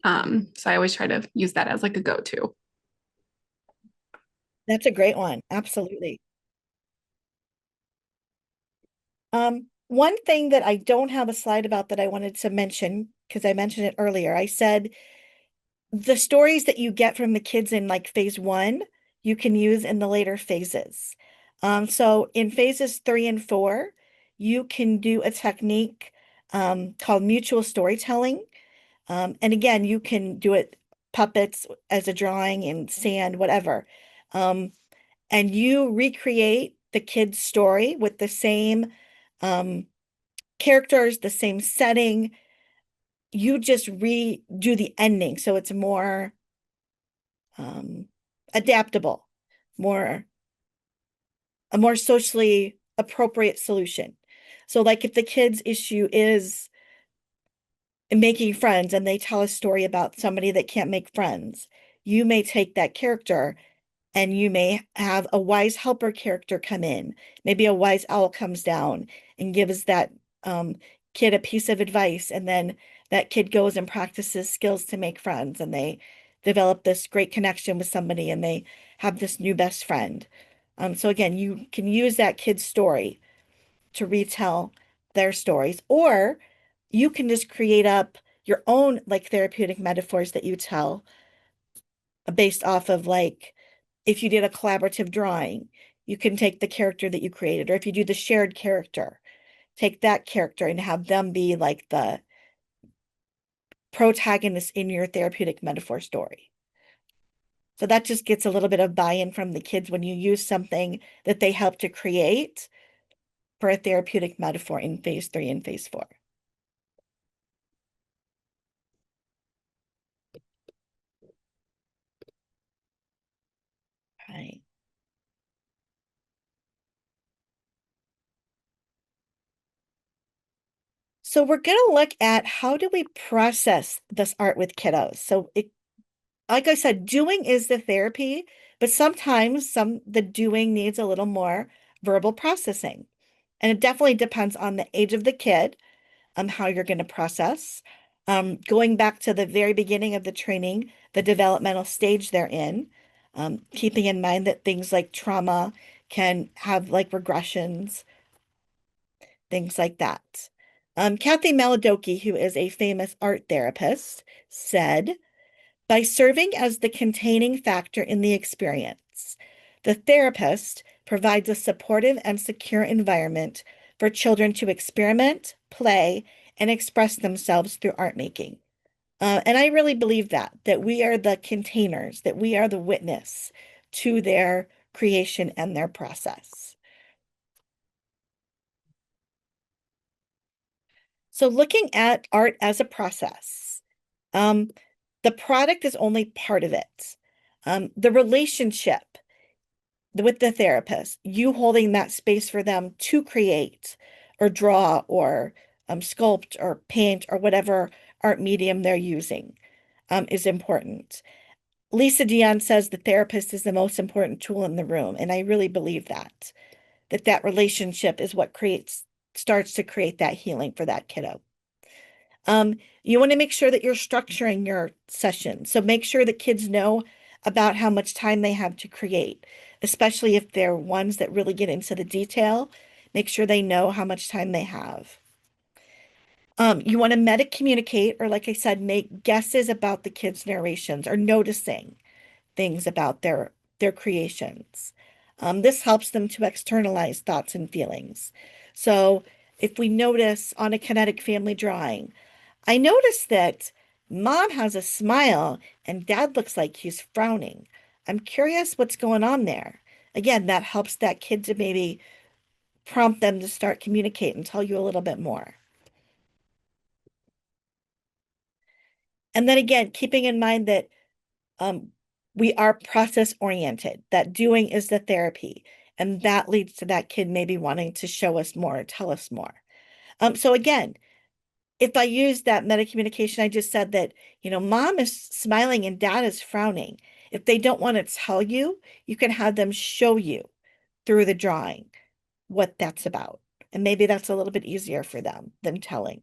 D: so I always try to use that as like a go-to.
C: That's a great one. Absolutely. One thing that I don't have a slide about that I wanted to mention, because I mentioned it earlier, I said the stories that you get from the kids in like phase 1, you can use in the later phases. So in phases 3 and 4, you can do a technique called mutual storytelling. And again, you can do it puppets as a drawing in sand, whatever. And you recreate the kid's story with the same characters, the same setting. You just redo the ending so it's more adaptable, a more socially appropriate solution. So like if the kid's issue is making friends and they tell a story about somebody that can't make friends, you may take that character and you may have a wise helper character come in. Maybe a wise owl comes down and gives that kid a piece of advice, and then that kid goes and practices skills to make friends, and they develop this great connection with somebody, and they have this new best friend. So again, you can use that kid's story to retell their stories, or you can just create up your own like therapeutic metaphors that you tell based off of like if you did a collaborative drawing, you can take the character that you created, or if you do the shared character, take that character and have them be like the protagonist in your therapeutic metaphor story. So that just gets a little bit of buy-in from the kids when you use something that they help to create for a therapeutic metaphor in phase 3 and phase 4. Right. So we're going to look at how do we process this art with kiddos. So like I said, doing is the therapy, but sometimes the doing needs a little more verbal processing. And it definitely depends on the age of the kid, how you're going to process. Going back to the very beginning of the training, the developmental stage they're in, keeping in mind that things like trauma can have like regressions. things like that. Kathy Maladoki, who is a famous art therapist, said, by serving as the containing factor in the experience, the therapist provides a supportive and secure environment for children to experiment, play, and express themselves through art making. And I really believe that we are the containers, that we are the witness to their creation and their process. So looking at art as a process, the product is only part of it. The relationship with the therapist, you holding that space for them to create or draw or sculpt or paint or whatever art medium they're using is important. Lisa Dion says the therapist is the most important tool in the room, and I really believe that relationship is what starts to create that healing for that kiddo. You want to make sure that you're structuring your session. So make sure that kids know about how much time they have to create, especially if they're ones that really get into the detail. Make sure they know how much time they have. You want to meta-communicate, or like I said, make guesses about the kids' narrations or noticing things about their creations. This helps them to externalize thoughts and feelings. So if we notice on a kinetic family drawing, I noticed that mom has a smile and dad looks like he's frowning. I'm curious what's going on there. Again, that helps that kid to maybe prompt them to start communicate and tell you a little bit more. And then again, keeping in mind that we are process oriented, that doing is the therapy, and that leads to that kid maybe wanting to show us more, tell us more. So again, if I use that meta communication, I just said that, mom is smiling and dad is frowning. If they don't want to tell you, you can have them show you through the drawing what that's about. And maybe that's a little bit easier for them than telling.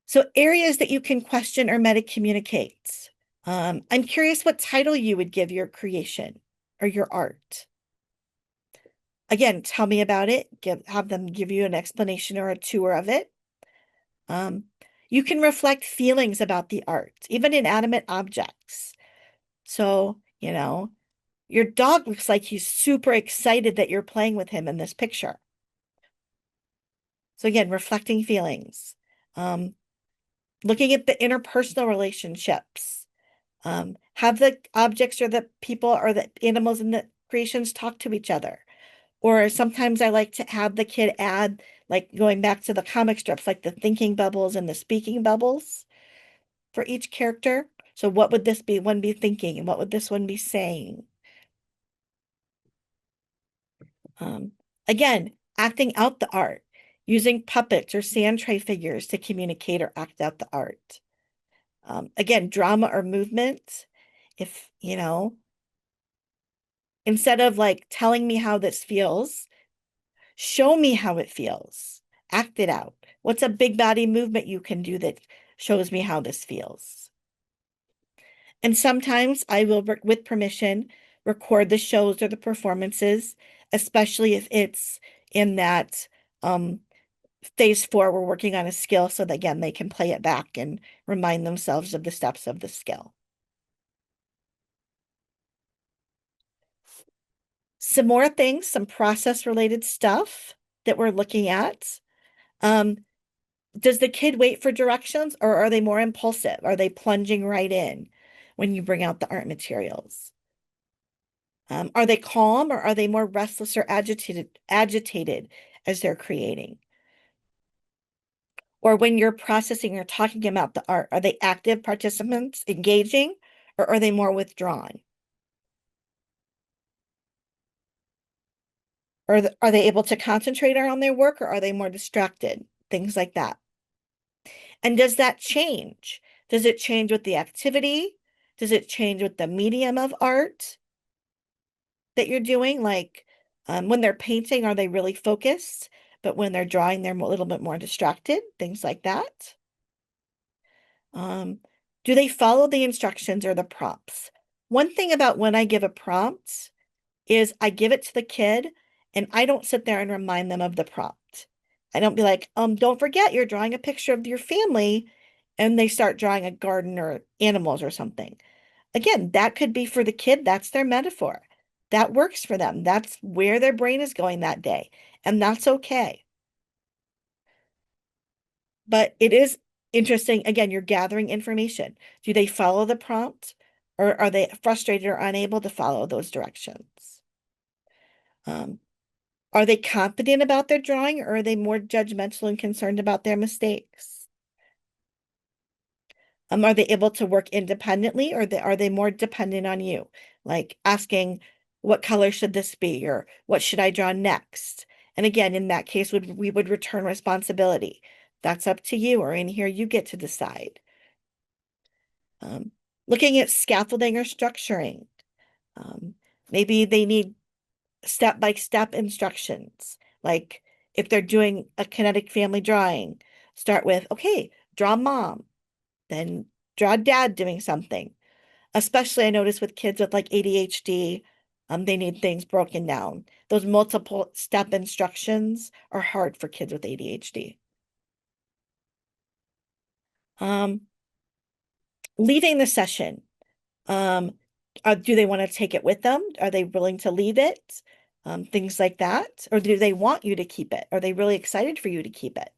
C: So areas that you can question or meta communicate. I'm curious what title you would give your creation or your art. Again, tell me about it. Have them give you an explanation or a tour of it. You can reflect feelings about the art, even inanimate objects. So, your dog looks like he's super excited that you're playing with him in this picture. So again, reflecting feelings. Looking at the interpersonal relationships. Have the objects or the people or the animals in the creations talk to each other. Or sometimes I like to have the kid add, like going back to the comic strips, like the thinking bubbles and the speaking bubbles for each character. So what would this one be thinking and what would this one be saying? Again, acting out the art, using puppets or sand tray figures to communicate or act out the art. Again, drama or movement. If, instead of like telling me how this feels, show me how it feels. Act it out. What's a big body movement you can do that shows me how this feels? And sometimes I will, with permission, record the shows or the performances, especially if it's in that phase 4, we're working on a skill so that, again, they can play it back and remind themselves of the steps of the skill. Some more things, some process-related stuff that we're looking at. Does the kid wait for directions or are they more impulsive? Are they plunging right in when you bring out the art materials? Are they calm or are they more restless or agitated as they're creating? Or when you're processing or talking about the art, are they active participants, engaging, or are they more withdrawn? Are they able to concentrate on their work or are they more distracted? Things like that. And does that change? Does it change with the activity? Does it change with the medium of art that you're doing? Like when they're painting, are they really focused? But when they're drawing, they're a little bit more distracted, things like that. Do they follow the instructions or the prompts? One thing about when I give a prompt is I give it to the kid And I don't sit there and remind them of the prompt. I don't be like, don't forget you're drawing a picture of your family, and they start drawing a garden or animals or something. Again, that could be for the kid, that's their metaphor. That works for them. That's where their brain is going that day, and that's okay. But it is interesting. Again, you're gathering information. Do they follow the prompt, or are they frustrated or unable to follow those directions? Are they confident about their drawing, or are they more judgmental and concerned about their mistakes? Are they able to work independently, or are they more dependent on you? Like asking, what color should this be, or what should I draw next? And again, in that case, we would return responsibility. That's up to you, or in here, you get to decide. Looking at scaffolding or structuring. Maybe they need step-by-step instructions. Like if they're doing a kinetic family drawing, start with, okay, draw mom, then draw dad doing something. Especially I notice with kids with like ADHD, they need things broken down. Those multiple step instructions are hard for kids with ADHD. Leaving the session. Do they want to take it with them? Are they willing to leave it? Things like that. Or do they want you to keep it? Are they really excited for you to keep it?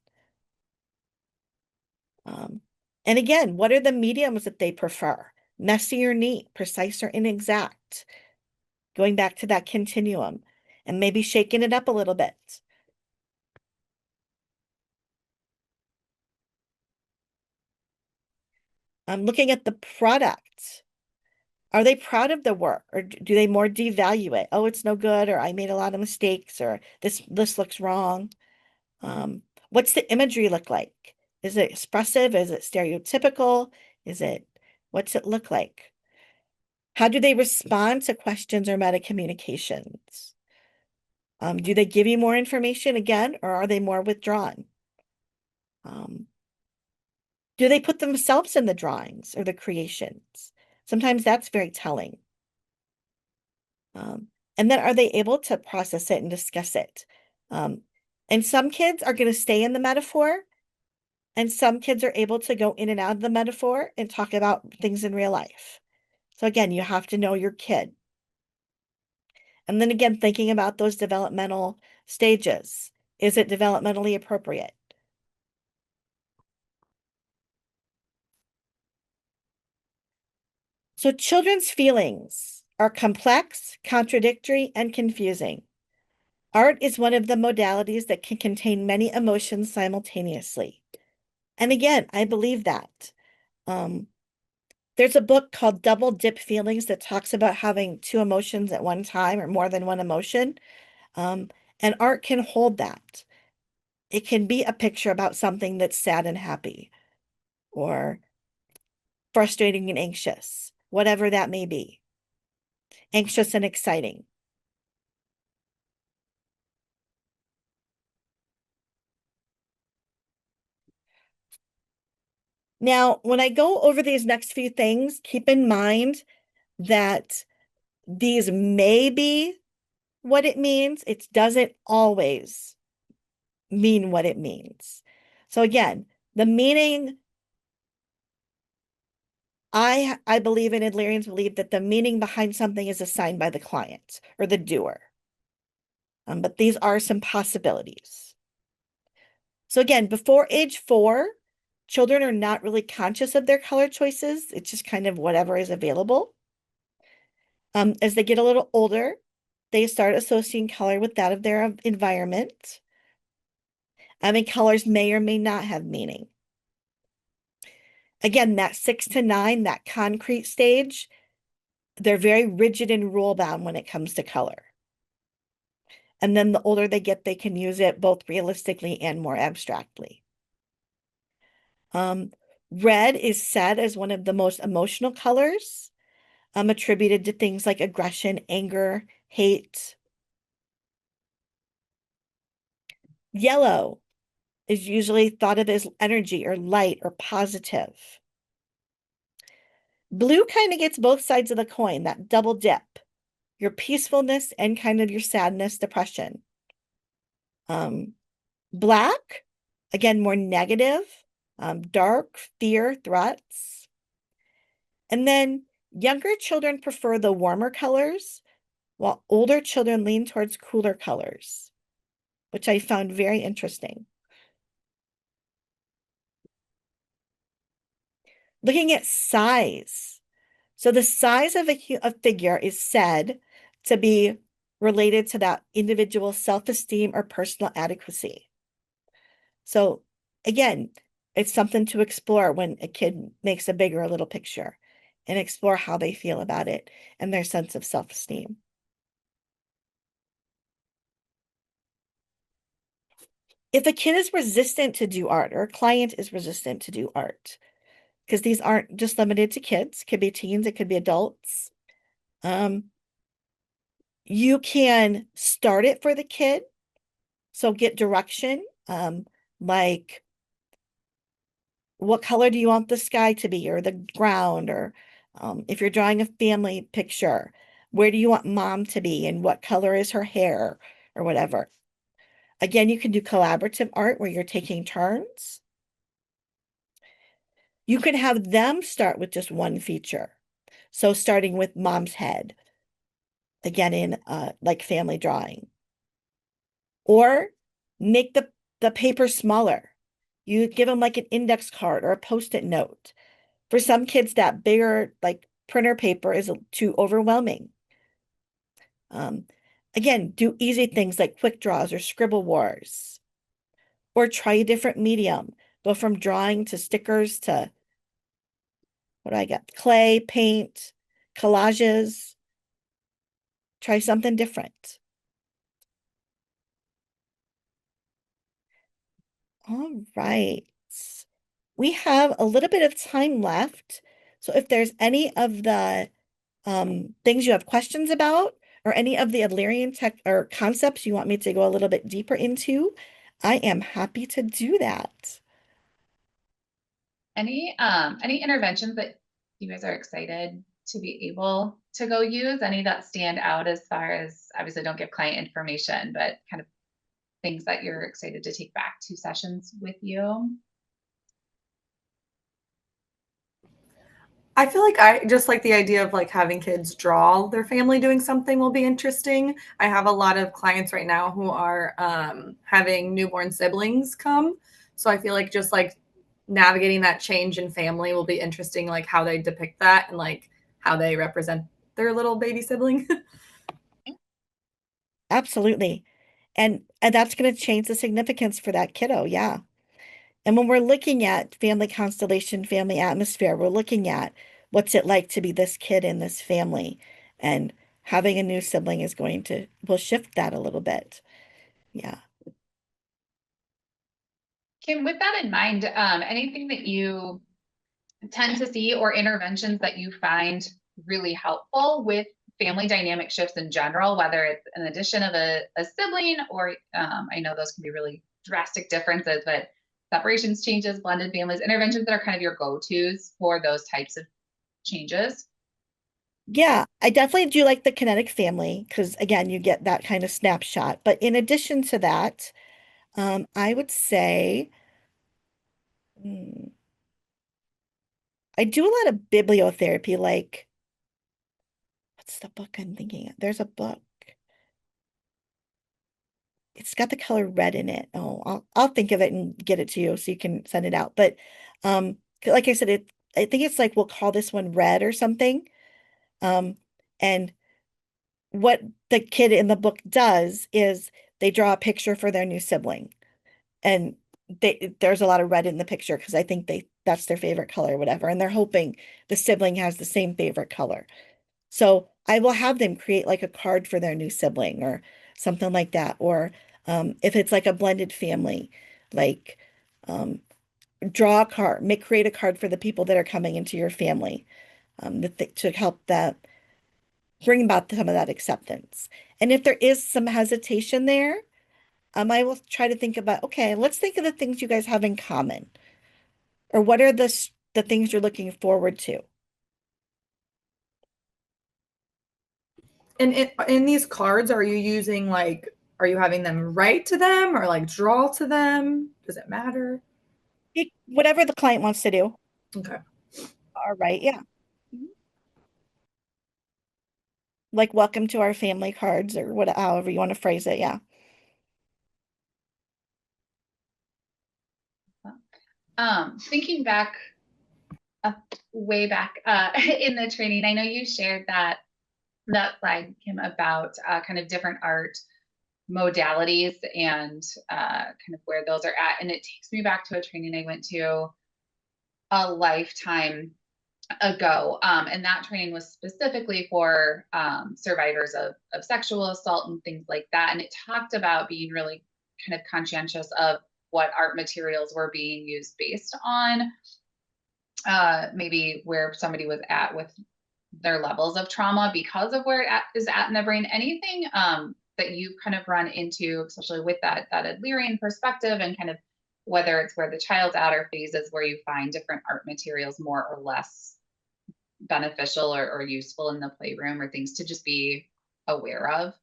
C: And again, what are the mediums that they prefer? Messy or neat, precise or inexact? Going back to that continuum and maybe shaking it up a little bit. I'm looking at the product. Are they proud of the work, or do they more devalue it? Oh, it's no good, or I made a lot of mistakes, or this looks wrong. What's the imagery look like? Is it expressive? Is it stereotypical? What's it look like? How do they respond to questions or meta communications? Do they give you more information again, or are they more withdrawn? Do they put themselves in the drawings or the creations? Sometimes that's very telling. And then are they able to process it and discuss it? And some kids are going to stay in the metaphor, and some kids are able to go in and out of the metaphor and talk about things in real life. So again, you have to know your kid. And then again, thinking about those developmental stages. Is it developmentally appropriate? So children's feelings are complex, contradictory, and confusing. Art is one of the modalities that can contain many emotions simultaneously. And again, I believe that. There's a book called Double Dip Feelings that talks about having two emotions at one time or more than one emotion. And art can hold that. It can be a picture about something that's sad and happy, or frustrating and anxious, whatever that may be. Anxious and exciting. Now, when I go over these next few things, keep in mind that these may be what it means. It doesn't always mean what it means. So again, the meaning, I believe, and Adlerians believe, that the meaning behind something is assigned by the client or the doer. But these are some possibilities. So again, before age 4, children are not really conscious of their color choices. It's just kind of whatever is available. As they get a little older, they start associating color with that of their environment. And colors may or may not have meaning. Again, that 6 to 9, that concrete stage, they're very rigid and rule bound when it comes to color. And then the older they get, they can use it both realistically and more abstractly. Red is said as one of the most emotional colors, attributed to things like aggression, anger, hate. Yellow is usually thought of as energy or light or positive. Blue kind of gets both sides of the coin, that double dip. your peacefulness and kind of your sadness, depression. Black, again, more negative, dark, fear, threats. And then younger children prefer the warmer colors, while older children lean towards cooler colors, which I found very interesting. Looking at size. So the size of a figure is said to be related to that individual's self-esteem or personal adequacy. So again, it's something to explore when a kid makes a big or a little picture and explore how they feel about it and their sense of self-esteem. If a kid is resistant to do art or a client is resistant to do art, because these aren't just limited to kids, it could be teens, it could be adults. You can start it for the kid. So get direction, like what color do you want the sky to be or the ground, or if you're drawing a family picture, where do you want mom to be and what color is her hair or whatever. Again, you can do collaborative art where you're taking turns. You can have them start with just one feature. So starting with mom's head, again in like family drawing. Or make the paper smaller. You give them like an index card or a post-it note. For some kids, that bigger like printer paper is too overwhelming. Again, do easy things like quick draws or scribble wars. Or try a different medium. Go from drawing to stickers to, what do I got? Clay, paint, collages. Try something different. All right. We have a little bit of time left. So if there's any of the things you have questions about or any of the Adlerian tech or concepts you want me to go a little bit deeper into, I am happy to do that.
B: Any interventions that you guys are excited to be able to go use? Any that stand out as far as, obviously don't give client information, but kind of things that you're excited to take back to sessions with you?
F: I feel like I just like the idea of like having kids draw their family doing something will be interesting. I have a lot of clients right now who are having newborn siblings come. So I feel like just like navigating that change in family will be interesting, like how they depict that and like how they represent their little baby sibling.
C: Absolutely. And that's going to change the significance for that kiddo. Yeah. And when we're looking at family constellation, family atmosphere, we're looking at what's it like to be this kid in this family. And having a new sibling is will shift that a little bit. Yeah.
B: Kim, with that in mind, anything that you tend to see or interventions that you find really helpful with family dynamic shifts in general, whether it's an addition of a sibling or I know those can be really drastic differences, but separations, changes, blended families, interventions that are kind of your go-tos for those types of changes?
C: Yeah, I definitely do like the kinetic family because again, you get that kind of snapshot. But in addition to that, I would say I do a lot of bibliotherapy, like what's the book I'm thinking of? There's a book. It's got the color red in it. Oh, I'll think of it and get it to you so you can send it out. But like I said, I think it's like we'll call this one red or something. And what the kid in the book does is they draw a picture for their new sibling. And there's a lot of red in the picture because I think that's their favorite color or whatever. And they're hoping the sibling has the same favorite color. So I will have them create like a card for their new sibling or something like that. Or if it's like a blended family, like draw a card, create a card for the people that are coming into your family to help that bring about some of that acceptance. And if there is some hesitation there, I will try to think about, okay, let's think of the things you guys have in common. Or what are the things you're looking forward to?
F: And in these cards, are you using like, are you having them write to them or like draw to them? Does it matter?
C: Whatever the client wants to do.
F: Okay.
C: All right, yeah. Mhm. Like welcome to our family cards or what, however you want to phrase it, yeah.
B: Thinking back, way back in the training, I know you shared that slide, Kim, about kind of different art modalities and kind of where those are at. And it takes me back to a training I went to a lifetime ago. And that training was specifically for survivors of sexual assault and things like that. And it talked about being really kind of conscientious of what art materials were being used based on maybe where somebody was at with their levels of trauma because of where it is at in the brain. Anything that you've kind of run into, especially with that Adlerian perspective and kind of whether it's where the child's at or phases where you find different art materials more or less beneficial or useful in the playroom, or things to just be aware of?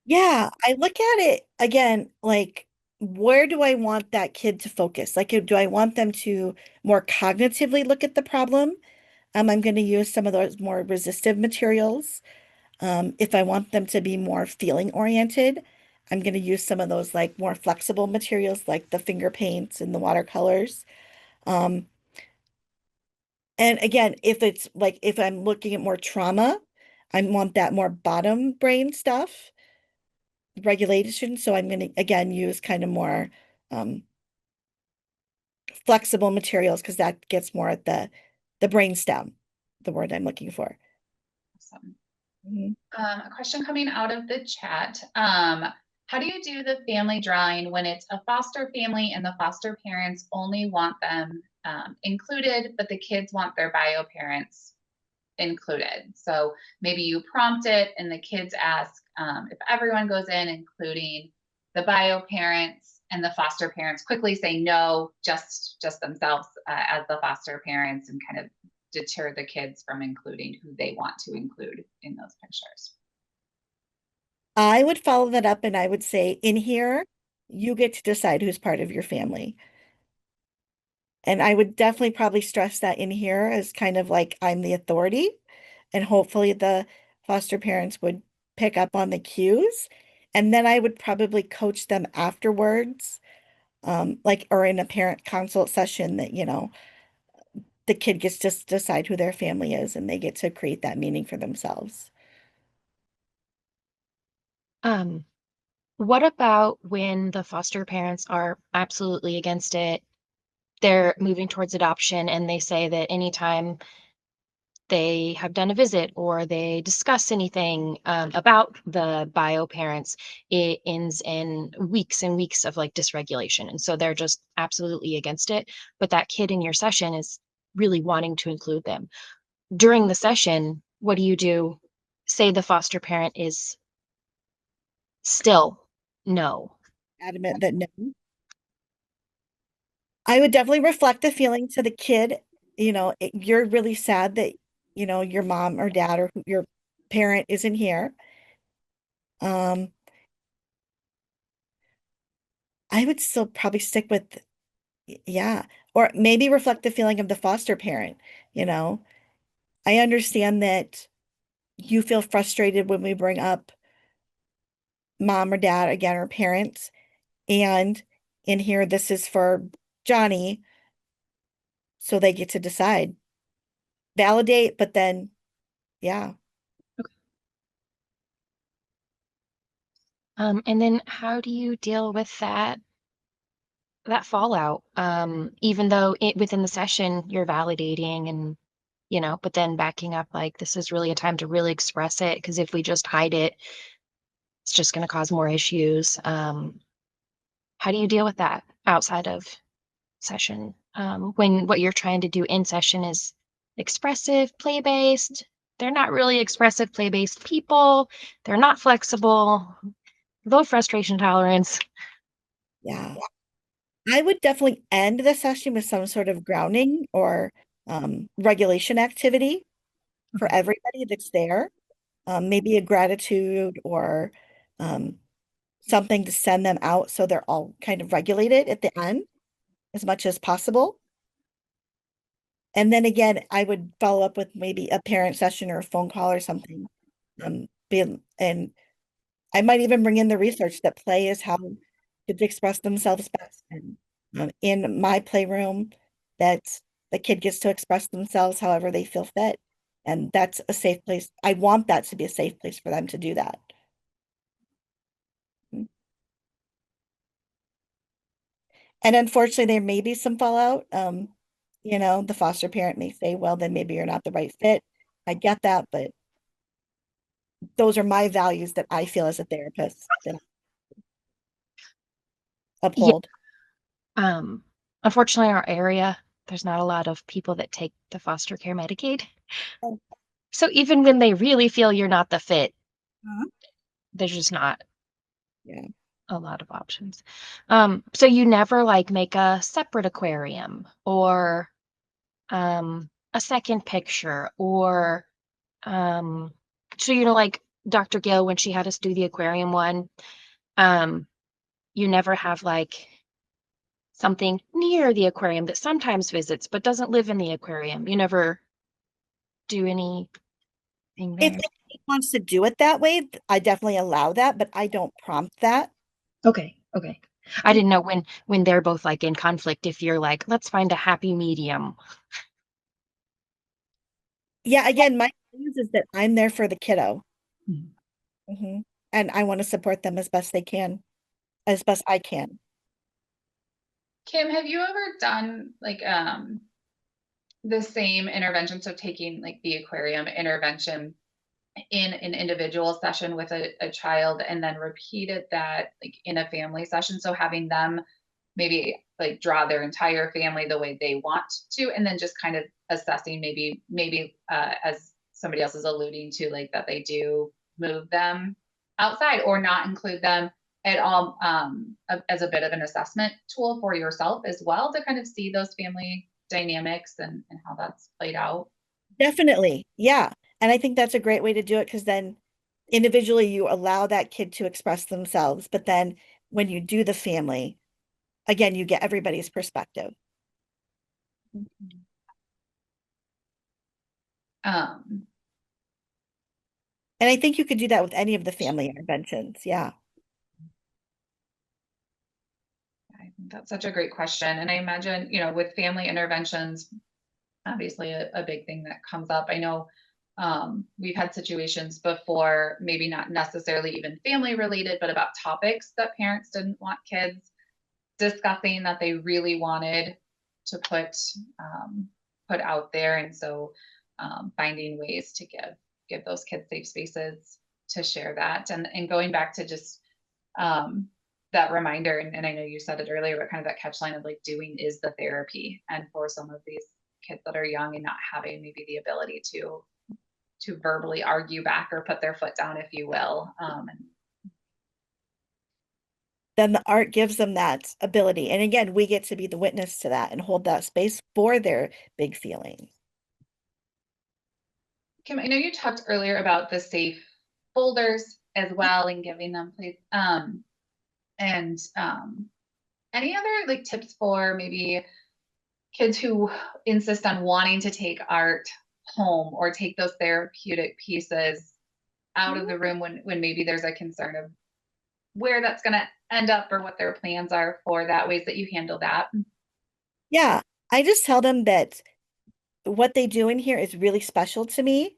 C: Yeah, I look at it again, like where do I want that kid to focus? Like, do I want them to more cognitively look at the problem? I'm going to use some of those more resistive materials. If I want them to be more feeling oriented, I'm going to use some of those like more flexible materials like the finger paints and the watercolors. Um, and again, if it's like if I'm looking at more trauma, I want that more bottom brain stuff, regulation. So I'm going to again use kind of more um, flexible materials because that gets more at the brain stem, the word I'm looking for.
B: Awesome.
C: Mhm.
B: A question coming out of the chat. How do you do the family drawing when it's a foster family and the foster parents only want them included, but the kids want their bio parents included? So maybe you prompt it and the kids ask if everyone goes in, including the bio parents, and the foster parents quickly say no, just themselves as the foster parents, and kind of deter the kids from including who they want to include in those pictures.
C: I would follow that up and I would say, in here, you get to decide who's part of your family. And I would definitely probably stress that in here as kind of like I'm the authority. And hopefully the foster parents would pick up on the cues. And then I would probably coach them afterwards, like or in a parent consult session that, the kid gets to decide who their family is and they get to create that meaning for themselves.
H: Um, what about when the foster parents are absolutely against it? They're moving towards adoption and they say that anytime they have done a visit or they discuss anything about the bio parents, it ends in weeks and weeks of like dysregulation. And so they're just absolutely against it. But that kid in your session is really wanting to include them. During the session, what do you do? Say the foster parent is still no.
C: Adamant that no. I would definitely reflect the feeling to the kid. You're really sad that, your mom or dad or your parent isn't here. Um, I would still probably stick with, yeah, or maybe reflect the feeling of the foster parent, you know. I understand that you feel frustrated when we bring up mom or dad again or parents, and in here this is for Johnny, so they get to decide. Validate, but then, yeah.
H: And then how do you deal with that fallout? Even though within the session you're validating and but then backing up like this is really a time to really express it, because if we just hide it, it's just going to cause more issues. How do you deal with that outside of session? When what you're trying to do in session is expressive, play-based. They're not really expressive, play-based people. They're not flexible, low frustration tolerance.
C: Yeah. I would definitely end the session with some sort of grounding or regulation activity for
H: Okay.
C: everybody that's there. maybe a gratitude or something to send them out so they're all kind of regulated at the end as much as possible. And then again, I would follow up with maybe a parent session or a phone call or something. And I might even bring in the research that play is how kids express themselves best. And in my playroom, that the kid gets to express themselves however they feel fit. And that's a safe place. I want that to be a safe place for them to do that. And unfortunately, there may be some fallout. The foster parent may say, well, then maybe you're not the right fit. I get that, but those are my values that I feel as a therapist that I uphold.
H: Unfortunately, our area, there's not a lot of people that take the foster care Medicaid.
C: Oh.
H: So even when they really feel you're not the fit,
C: Uh-huh.
H: there's just not
C: Yeah.
H: a lot of options. So you never like make a separate aquarium or a second picture or so like Dr. Gill when she had us do the aquarium one, you never have like something near the aquarium that sometimes visits but doesn't live in the aquarium. You never do anything
C: If
H: there.
C: he wants to do it that way, I definitely allow that, but I don't prompt that.
H: Okay. I didn't know when they're both like in conflict if you're like, let's find a happy medium.
C: Yeah, again, my news is that I'm there for the kiddo.
H: Mhm.
C: And I want to support them as best they can, as best I can.
B: Kim, have you ever done like the same intervention, so taking like the aquarium intervention in an individual session with a child and then repeated that like in a family session, so having them maybe like draw their entire family the way they want to, and then just kind of assessing maybe as somebody else is alluding to, like that they do move them outside or not include them at all, as a bit of an assessment tool for yourself as well, to kind of see those family dynamics and how that's played out.
C: Definitely. Yeah. And I think that's a great way to do it because then individually you allow that kid to express themselves. But then when you do the family, again, you get everybody's perspective.
B: Um,
C: And I think you could do that with any of the family interventions. Yeah.
B: I think that's such a great question. And I imagine, with family interventions, obviously a big thing that comes up. I know we've had situations before, maybe not necessarily even family related, but about topics that parents didn't want kids discussing that they really wanted to put out there. And so finding ways to give those kids safe spaces to share that. And going back to just that reminder, and I know you said it earlier, but kind of that catch line of like doing is the therapy. And for some of these kids that are young and not having maybe the ability to verbally argue back or put their foot down, if you will.
C: Then the art gives them that ability. And again, we get to be the witness to that and hold that space for their big feelings.
B: Kim, I know you talked earlier about the safe folders as well and giving them place. And any other like tips for maybe kids who insist on wanting to take art home or take those therapeutic pieces out of the room when maybe there's a concern of where that's going to end up or what their plans are for that, ways that you handle that?
C: Yeah. I just tell them that what they do in here is really special to me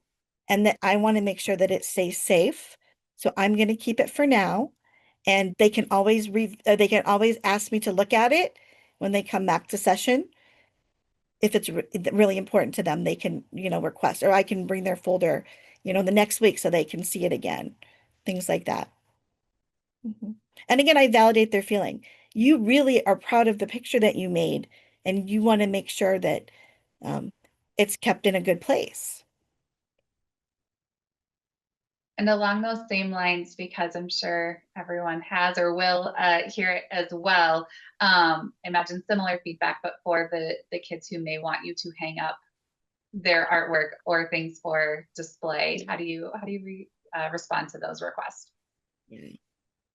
C: and that I want to make sure that it stays safe. So I'm going to keep it for now. And they can always ask me to look at it when they come back to session. If it's really important to them, they can, request, or I can bring their folder, the next week so they can see it again. Things like that. And again, I validate their feeling. You really are proud of the picture that you made, and you want to make sure that it's kept in a good place.
B: And along those same lines, because I'm sure everyone has or will hear it as well, imagine similar feedback, but for the kids who may want you to hang up their artwork or things for display, how do you respond to those requests.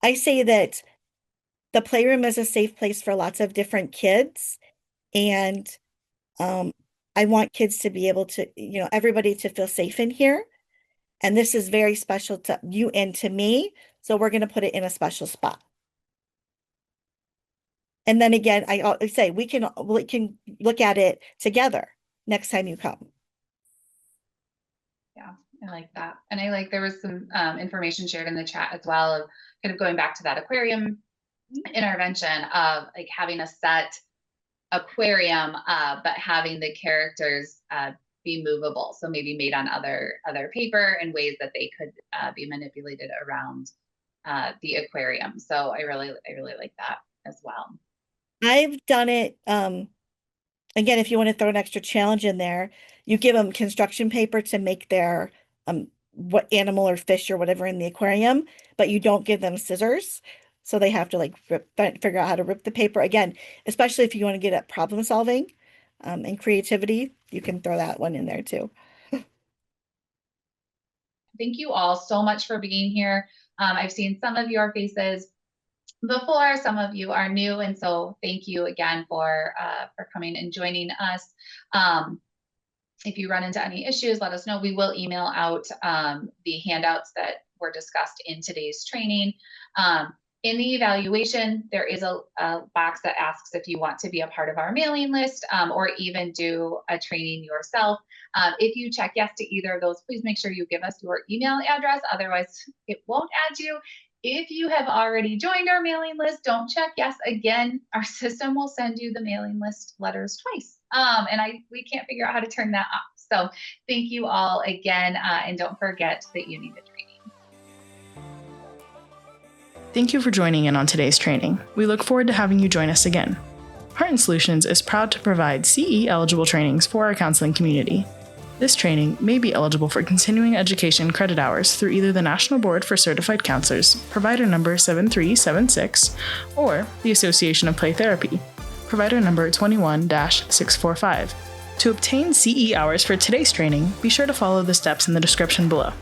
C: I say that the playroom is a safe place for lots of different kids. And I want kids to be able to, everybody to feel safe in here. And this is very special to you and to me. So we're going to put it in a special spot. And then again, I always say we can look at it together next time you come.
B: Yeah, I like that. And I like there was some information shared in the chat as well of kind of going back to that aquarium intervention of like having a set aquarium, but having the characters be movable. So maybe made on other paper in ways that they could be manipulated around the aquarium. So I really like that as well.
C: I've done it. Again, if you want to throw an extra challenge in there, you give them construction paper to make their what animal or fish or whatever in the aquarium, but you don't give them scissors. So they have to like figure out how to rip the paper. Again, especially if you want to get at problem solving and creativity, you can throw that one in there too.
B: Thank you all so much for being here. I've seen some of your faces before, some of you are new, and so thank you again for coming and joining us. If you run into any issues, let us know. We will email out the handouts that were discussed in today's training. In the evaluation, there is a box that asks if you want to be a part of our mailing list or even do a training yourself. If you check yes to either of those, please make sure you give us your email address. Otherwise, it won't add you. If you have already joined our mailing list, don't check yes again. Our system will send you the mailing list letters twice. And we can't figure out how to turn that off. So thank you all again. And don't forget that you need the training.
A: Thank you for joining in on today's training. We look forward to having you join us again. Heart & Solutions is proud to provide CE-eligible trainings for our counseling community. This training may be eligible for continuing education credit hours through either the National Board for Certified Counselors, provider number 7376, or the Association of Play Therapy, provider number 21-645. To obtain CE hours for today's training, be sure to follow the steps in the description below.